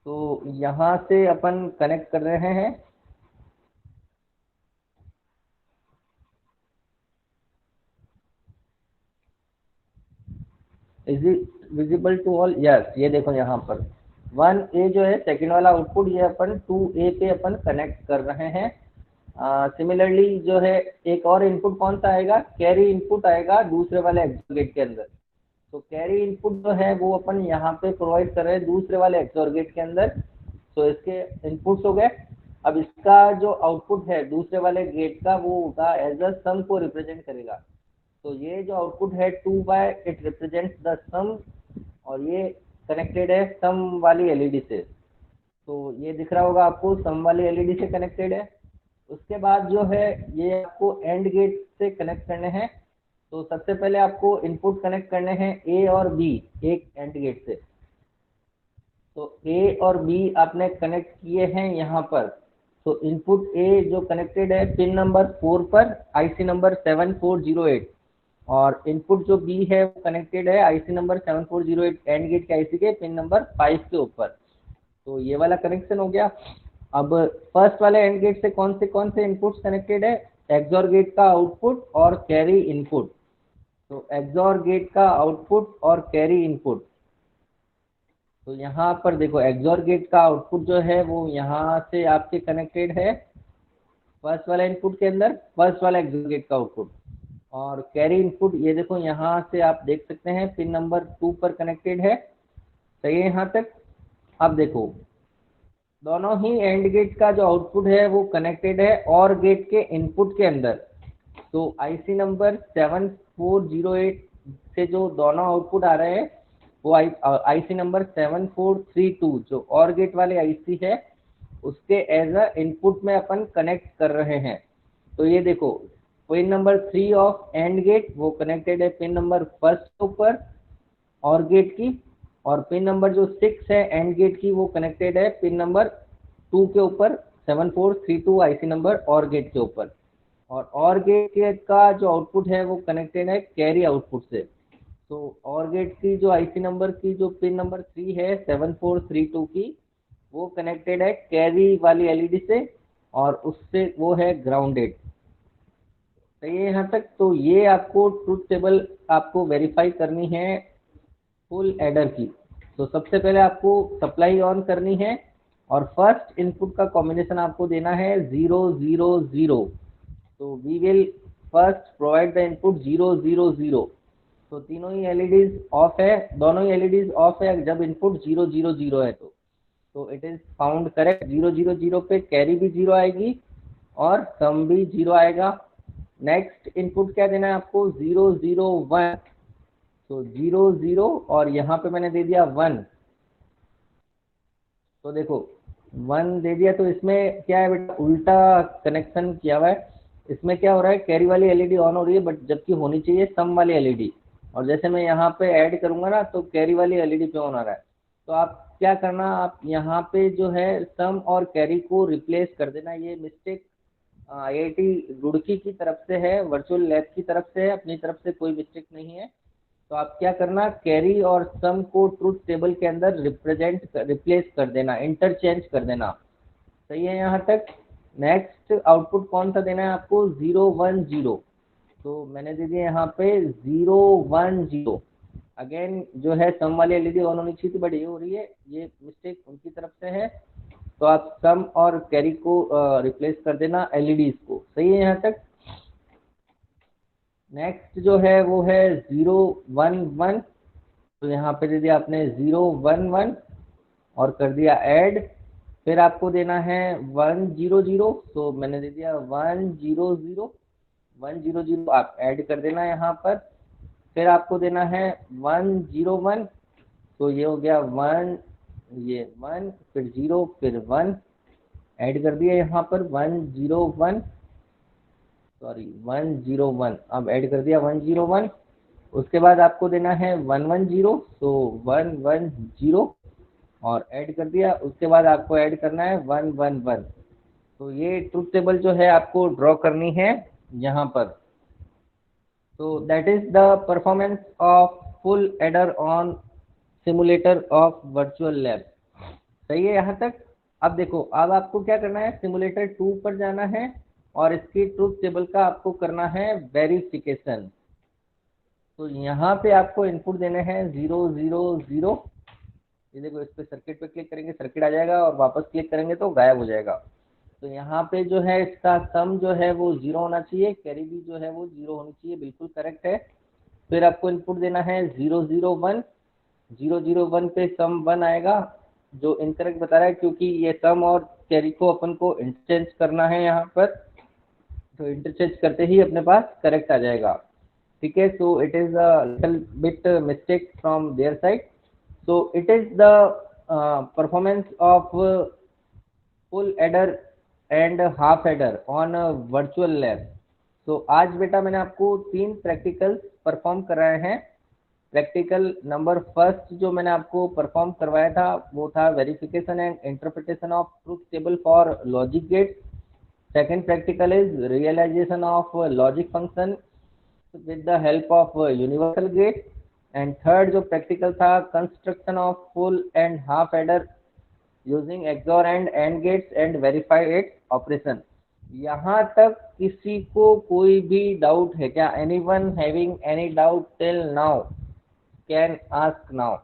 तो यहाँ से अपन कनेक्ट कर रहे हैं। Is it visible to all? Yes, ये देखो यहाँ पर 1a जो है सेकंड वाला आउटपुट, ये अपन 2a पे अपन कनेक्ट कर रहे हैं। सिमिलरली जो है एक और इनपुट कौन सा आएगा, कैरी इनपुट आएगा दूसरे वाले एक्सॉर गेट के अंदर। तो कैरी इनपुट जो है वो अपन यहाँ पे प्रोवाइड कर रहे हैं दूसरे वाले एक्सॉर गेट के अंदर। तो इसके इनपुट्स हो गए। अब इसका जो आउटपुट है दूसरे वाले गेट का वो होगा एज अ सम को रिप्रेजेंट करेगा। तो ये जो आउटपुट है 2y इट रिप्रेजेंट्स द सम, और ये कनेक्टेड है सम वाली एलईडी से। तो ये दिख रहा होगा आपको, सम वाली एलईडी से कनेक्टेड है। उसके बाद जो है ये आपको एंड गेट से कनेक्ट करने हैं। तो सबसे पहले आपको इनपुट कनेक्ट करने हैं ए और बी एक एंड गेट से। तो ए और बी आपने कनेक्ट किए हैं यहाँ पर। तो इनपुट ए जो कनेक्टेड है पिन नंबर 4 पर आईसी नंबर 7408, और इनपुट जो बी है वो कनेक्टेड है आईसी नंबर 7408 एंड गेट के आईसी के पिन नंबर 5 के ऊपर। तो ये वाला कनेक्शन हो गया। अब फर्स्ट वाले एंड गेट से कौन से इनपुट्स कनेक्टेड है, एक्सॉर गेट का आउटपुट और कैरी इनपुट। तो एक्सॉर गेट का आउटपुट और कैरी इनपुट। तो यहाँ पर देखो एक्सॉर गेट का आउटपुट जो है वो यहाँ से आपके कनेक्टेड है फर्स्ट वाला इनपुट के अंदर, फर्स्ट वाला एक्सॉर गेट का आउटपुट। और कैरी इनपुट ये देखो यहाँ से आप देख सकते हैं पिन नंबर 2 पर कनेक्टेड है। सही है यहाँ तक? अब देखो दोनों ही एंड गेट का जो आउटपुट है वो कनेक्टेड है और गेट के इनपुट के अंदर। तो आईसी नंबर 7408 से जो दोनों आउटपुट आ रहे हैं वो आईसी नंबर 7432 जो और गेट वाले आईसी है उसके एज अ इनपुट में अपन कनेक्ट कर रहे हैं। तो ये देखो pin number 3 of AND gate वो कनेक्टेड है पिन नंबर फर्स्ट के ऊपर और गेट की, और पिन नंबर जो 6 है एंड गेट की वो कनेक्टेड है पिन नंबर 2 के ऊपर 7432 आईसी नंबर और गेट के ऊपर। और गेट का जो आउटपुट है वो कनेक्टेड है कैरी आउटपुट से। तो और गेट की जो आईसी नंबर की जो पिन नंबर 3 है 7432 की वो कनेक्टेड है कैरी वाली एलईडी से और उससे वो है ग्राउंडेड। सही है यहाँ तक। तो ये आपको ट्रुथ टेबल आपको वेरीफाई करनी है फुल एडर की। तो सबसे पहले आपको सप्लाई ऑन करनी है और फर्स्ट इनपुट का कॉम्बिनेशन आपको देना है 0 0 0। तो we will first provide the input 0 0 0। तो तीनों ही एलईडीज ऑफ है, दोनों ही एलईडीज ऑफ है जब इनपुट 0 0 0 है। तो इट इज फाउंड करेक्ट। 0 0 0 पे कैरी भी 0 आएगी और सम भी 0 आएगा। नेक्स्ट इनपुट क्या देना है आपको 0 0 1। तो 0 0 और यहाँ पे मैंने दे दिया 1। तो देखो 1 दे दिया तो इसमें क्या है बेटा उल्टा कनेक्शन किया हुआ है। इसमें क्या हो रहा है कैरी वाली एलईडी ऑन हो रही है बट जबकि होनी चाहिए सम वाली एलईडी। और जैसे मैं यहाँ पे ऐड करूंगा ना तो कैरी वाली एलईडी पे ऑन आ रहा है। तो आप क्या करना आप यहाँ पे जो है सम और कैरी को रिप्लेस कर देना। ये मिस्टेक आईआईटी रुड़की की तरफ से है, वर्चुअल लैब की तरफ से है, अपनी तरफ से कोई मिस्टेक नहीं है। तो आप क्या करना कैरी और सम को ट्रुथ टेबल के अंदर रिप्लेस कर देना, इंटरचेंज कर देना। सही है यहाँ तक। नेक्स्ट आउटपुट कौन सा देना है आपको 0 1 0। तो मैंने दे दिया यहाँ पे 0 1 0। अगेन जो है सम वाली एलईडी ऑन होनी चाहिए थी बट ये हो रही है, ये मिस्टेक उनकी तरफ से है। तो आप सम और कैरी को रिप्लेस कर देना एलईडीज को। सही है यहाँ तक। नेक्स्ट जो है वो है 0 1 1। तो यहाँ पे दे दिया आपने 0 1 1 और कर दिया ऐड। फिर आपको देना है 1 0 0। तो मैंने दे दिया 1 0 0 1 0 0 आप ऐड कर देना यहाँ पर। फिर आपको देना है 1 0 1। तो ये हो गया 1, ये 1 फिर 0 फिर 1 ऐड कर दिया यहाँ पर 1 0 1 सॉरी 1 0 1 अब ऐड कर दिया 1 0 1। उसके बाद आपको देना है 1 1 0। तो 1 1 0 और ऐड कर दिया। उसके बाद आपको ऐड करना है 1 1 1। तो ये ट्रुथ टेबल जो है आपको ड्रॉ करनी है यहाँ पर। तो that is the performance of full adder on simulator of virtual lab. सही है यहाँ तक। अब देखो अब आपको क्या करना है सिमुलेटर 2 पर जाना है और इसकी ट्रुथ टेबल का आपको करना है वेरिफिकेशन। तो यहाँ पे आपको इनपुट देने हैं 0 0 0। ये देखो इस पे सर्किट पे क्लिक करेंगे सर्किट आ जाएगा और वापस क्लिक करेंगे तो गायब हो जाएगा। तो यहाँ पे जो है इसका सम जो है वो 0 होना चाहिए, कैरी भी जो है वो 0 होनी चाहिए, बिल्कुल करेक्ट है। फिर आपको इनपुट देना है 0 0 1। 0 0 1 पे सम 1 आएगा जो इनकरेक्ट बता रहा है क्योंकि ये सम और कैरी को अपन को इंटरचेंज करना है यहाँ पर। तो इंटरचेंज करते ही अपने पास करेक्ट आ जाएगा। ठीक है। So it is a little bit mistake from their side. So it is the performance of full adder and half adder on virtual lab. तो आज बेटा मैंने आपको 3 प्रैक्टिकल्स परफॉर्म कराए हैं। प्रैक्टिकल नंबर फर्स्ट जो मैंने आपको परफॉर्म करवाया था वो था verification and interpretation of truth table for logic gate. Second practical is realization of logic function with the help of universal gate. And third जो प्रैक्टिकल था construction of full and half adder using XOR and AND gates and verify its operation. यहाँ तक किसी को कोई भी डाउट है क्या? Anyone having any doubt till now can ask now.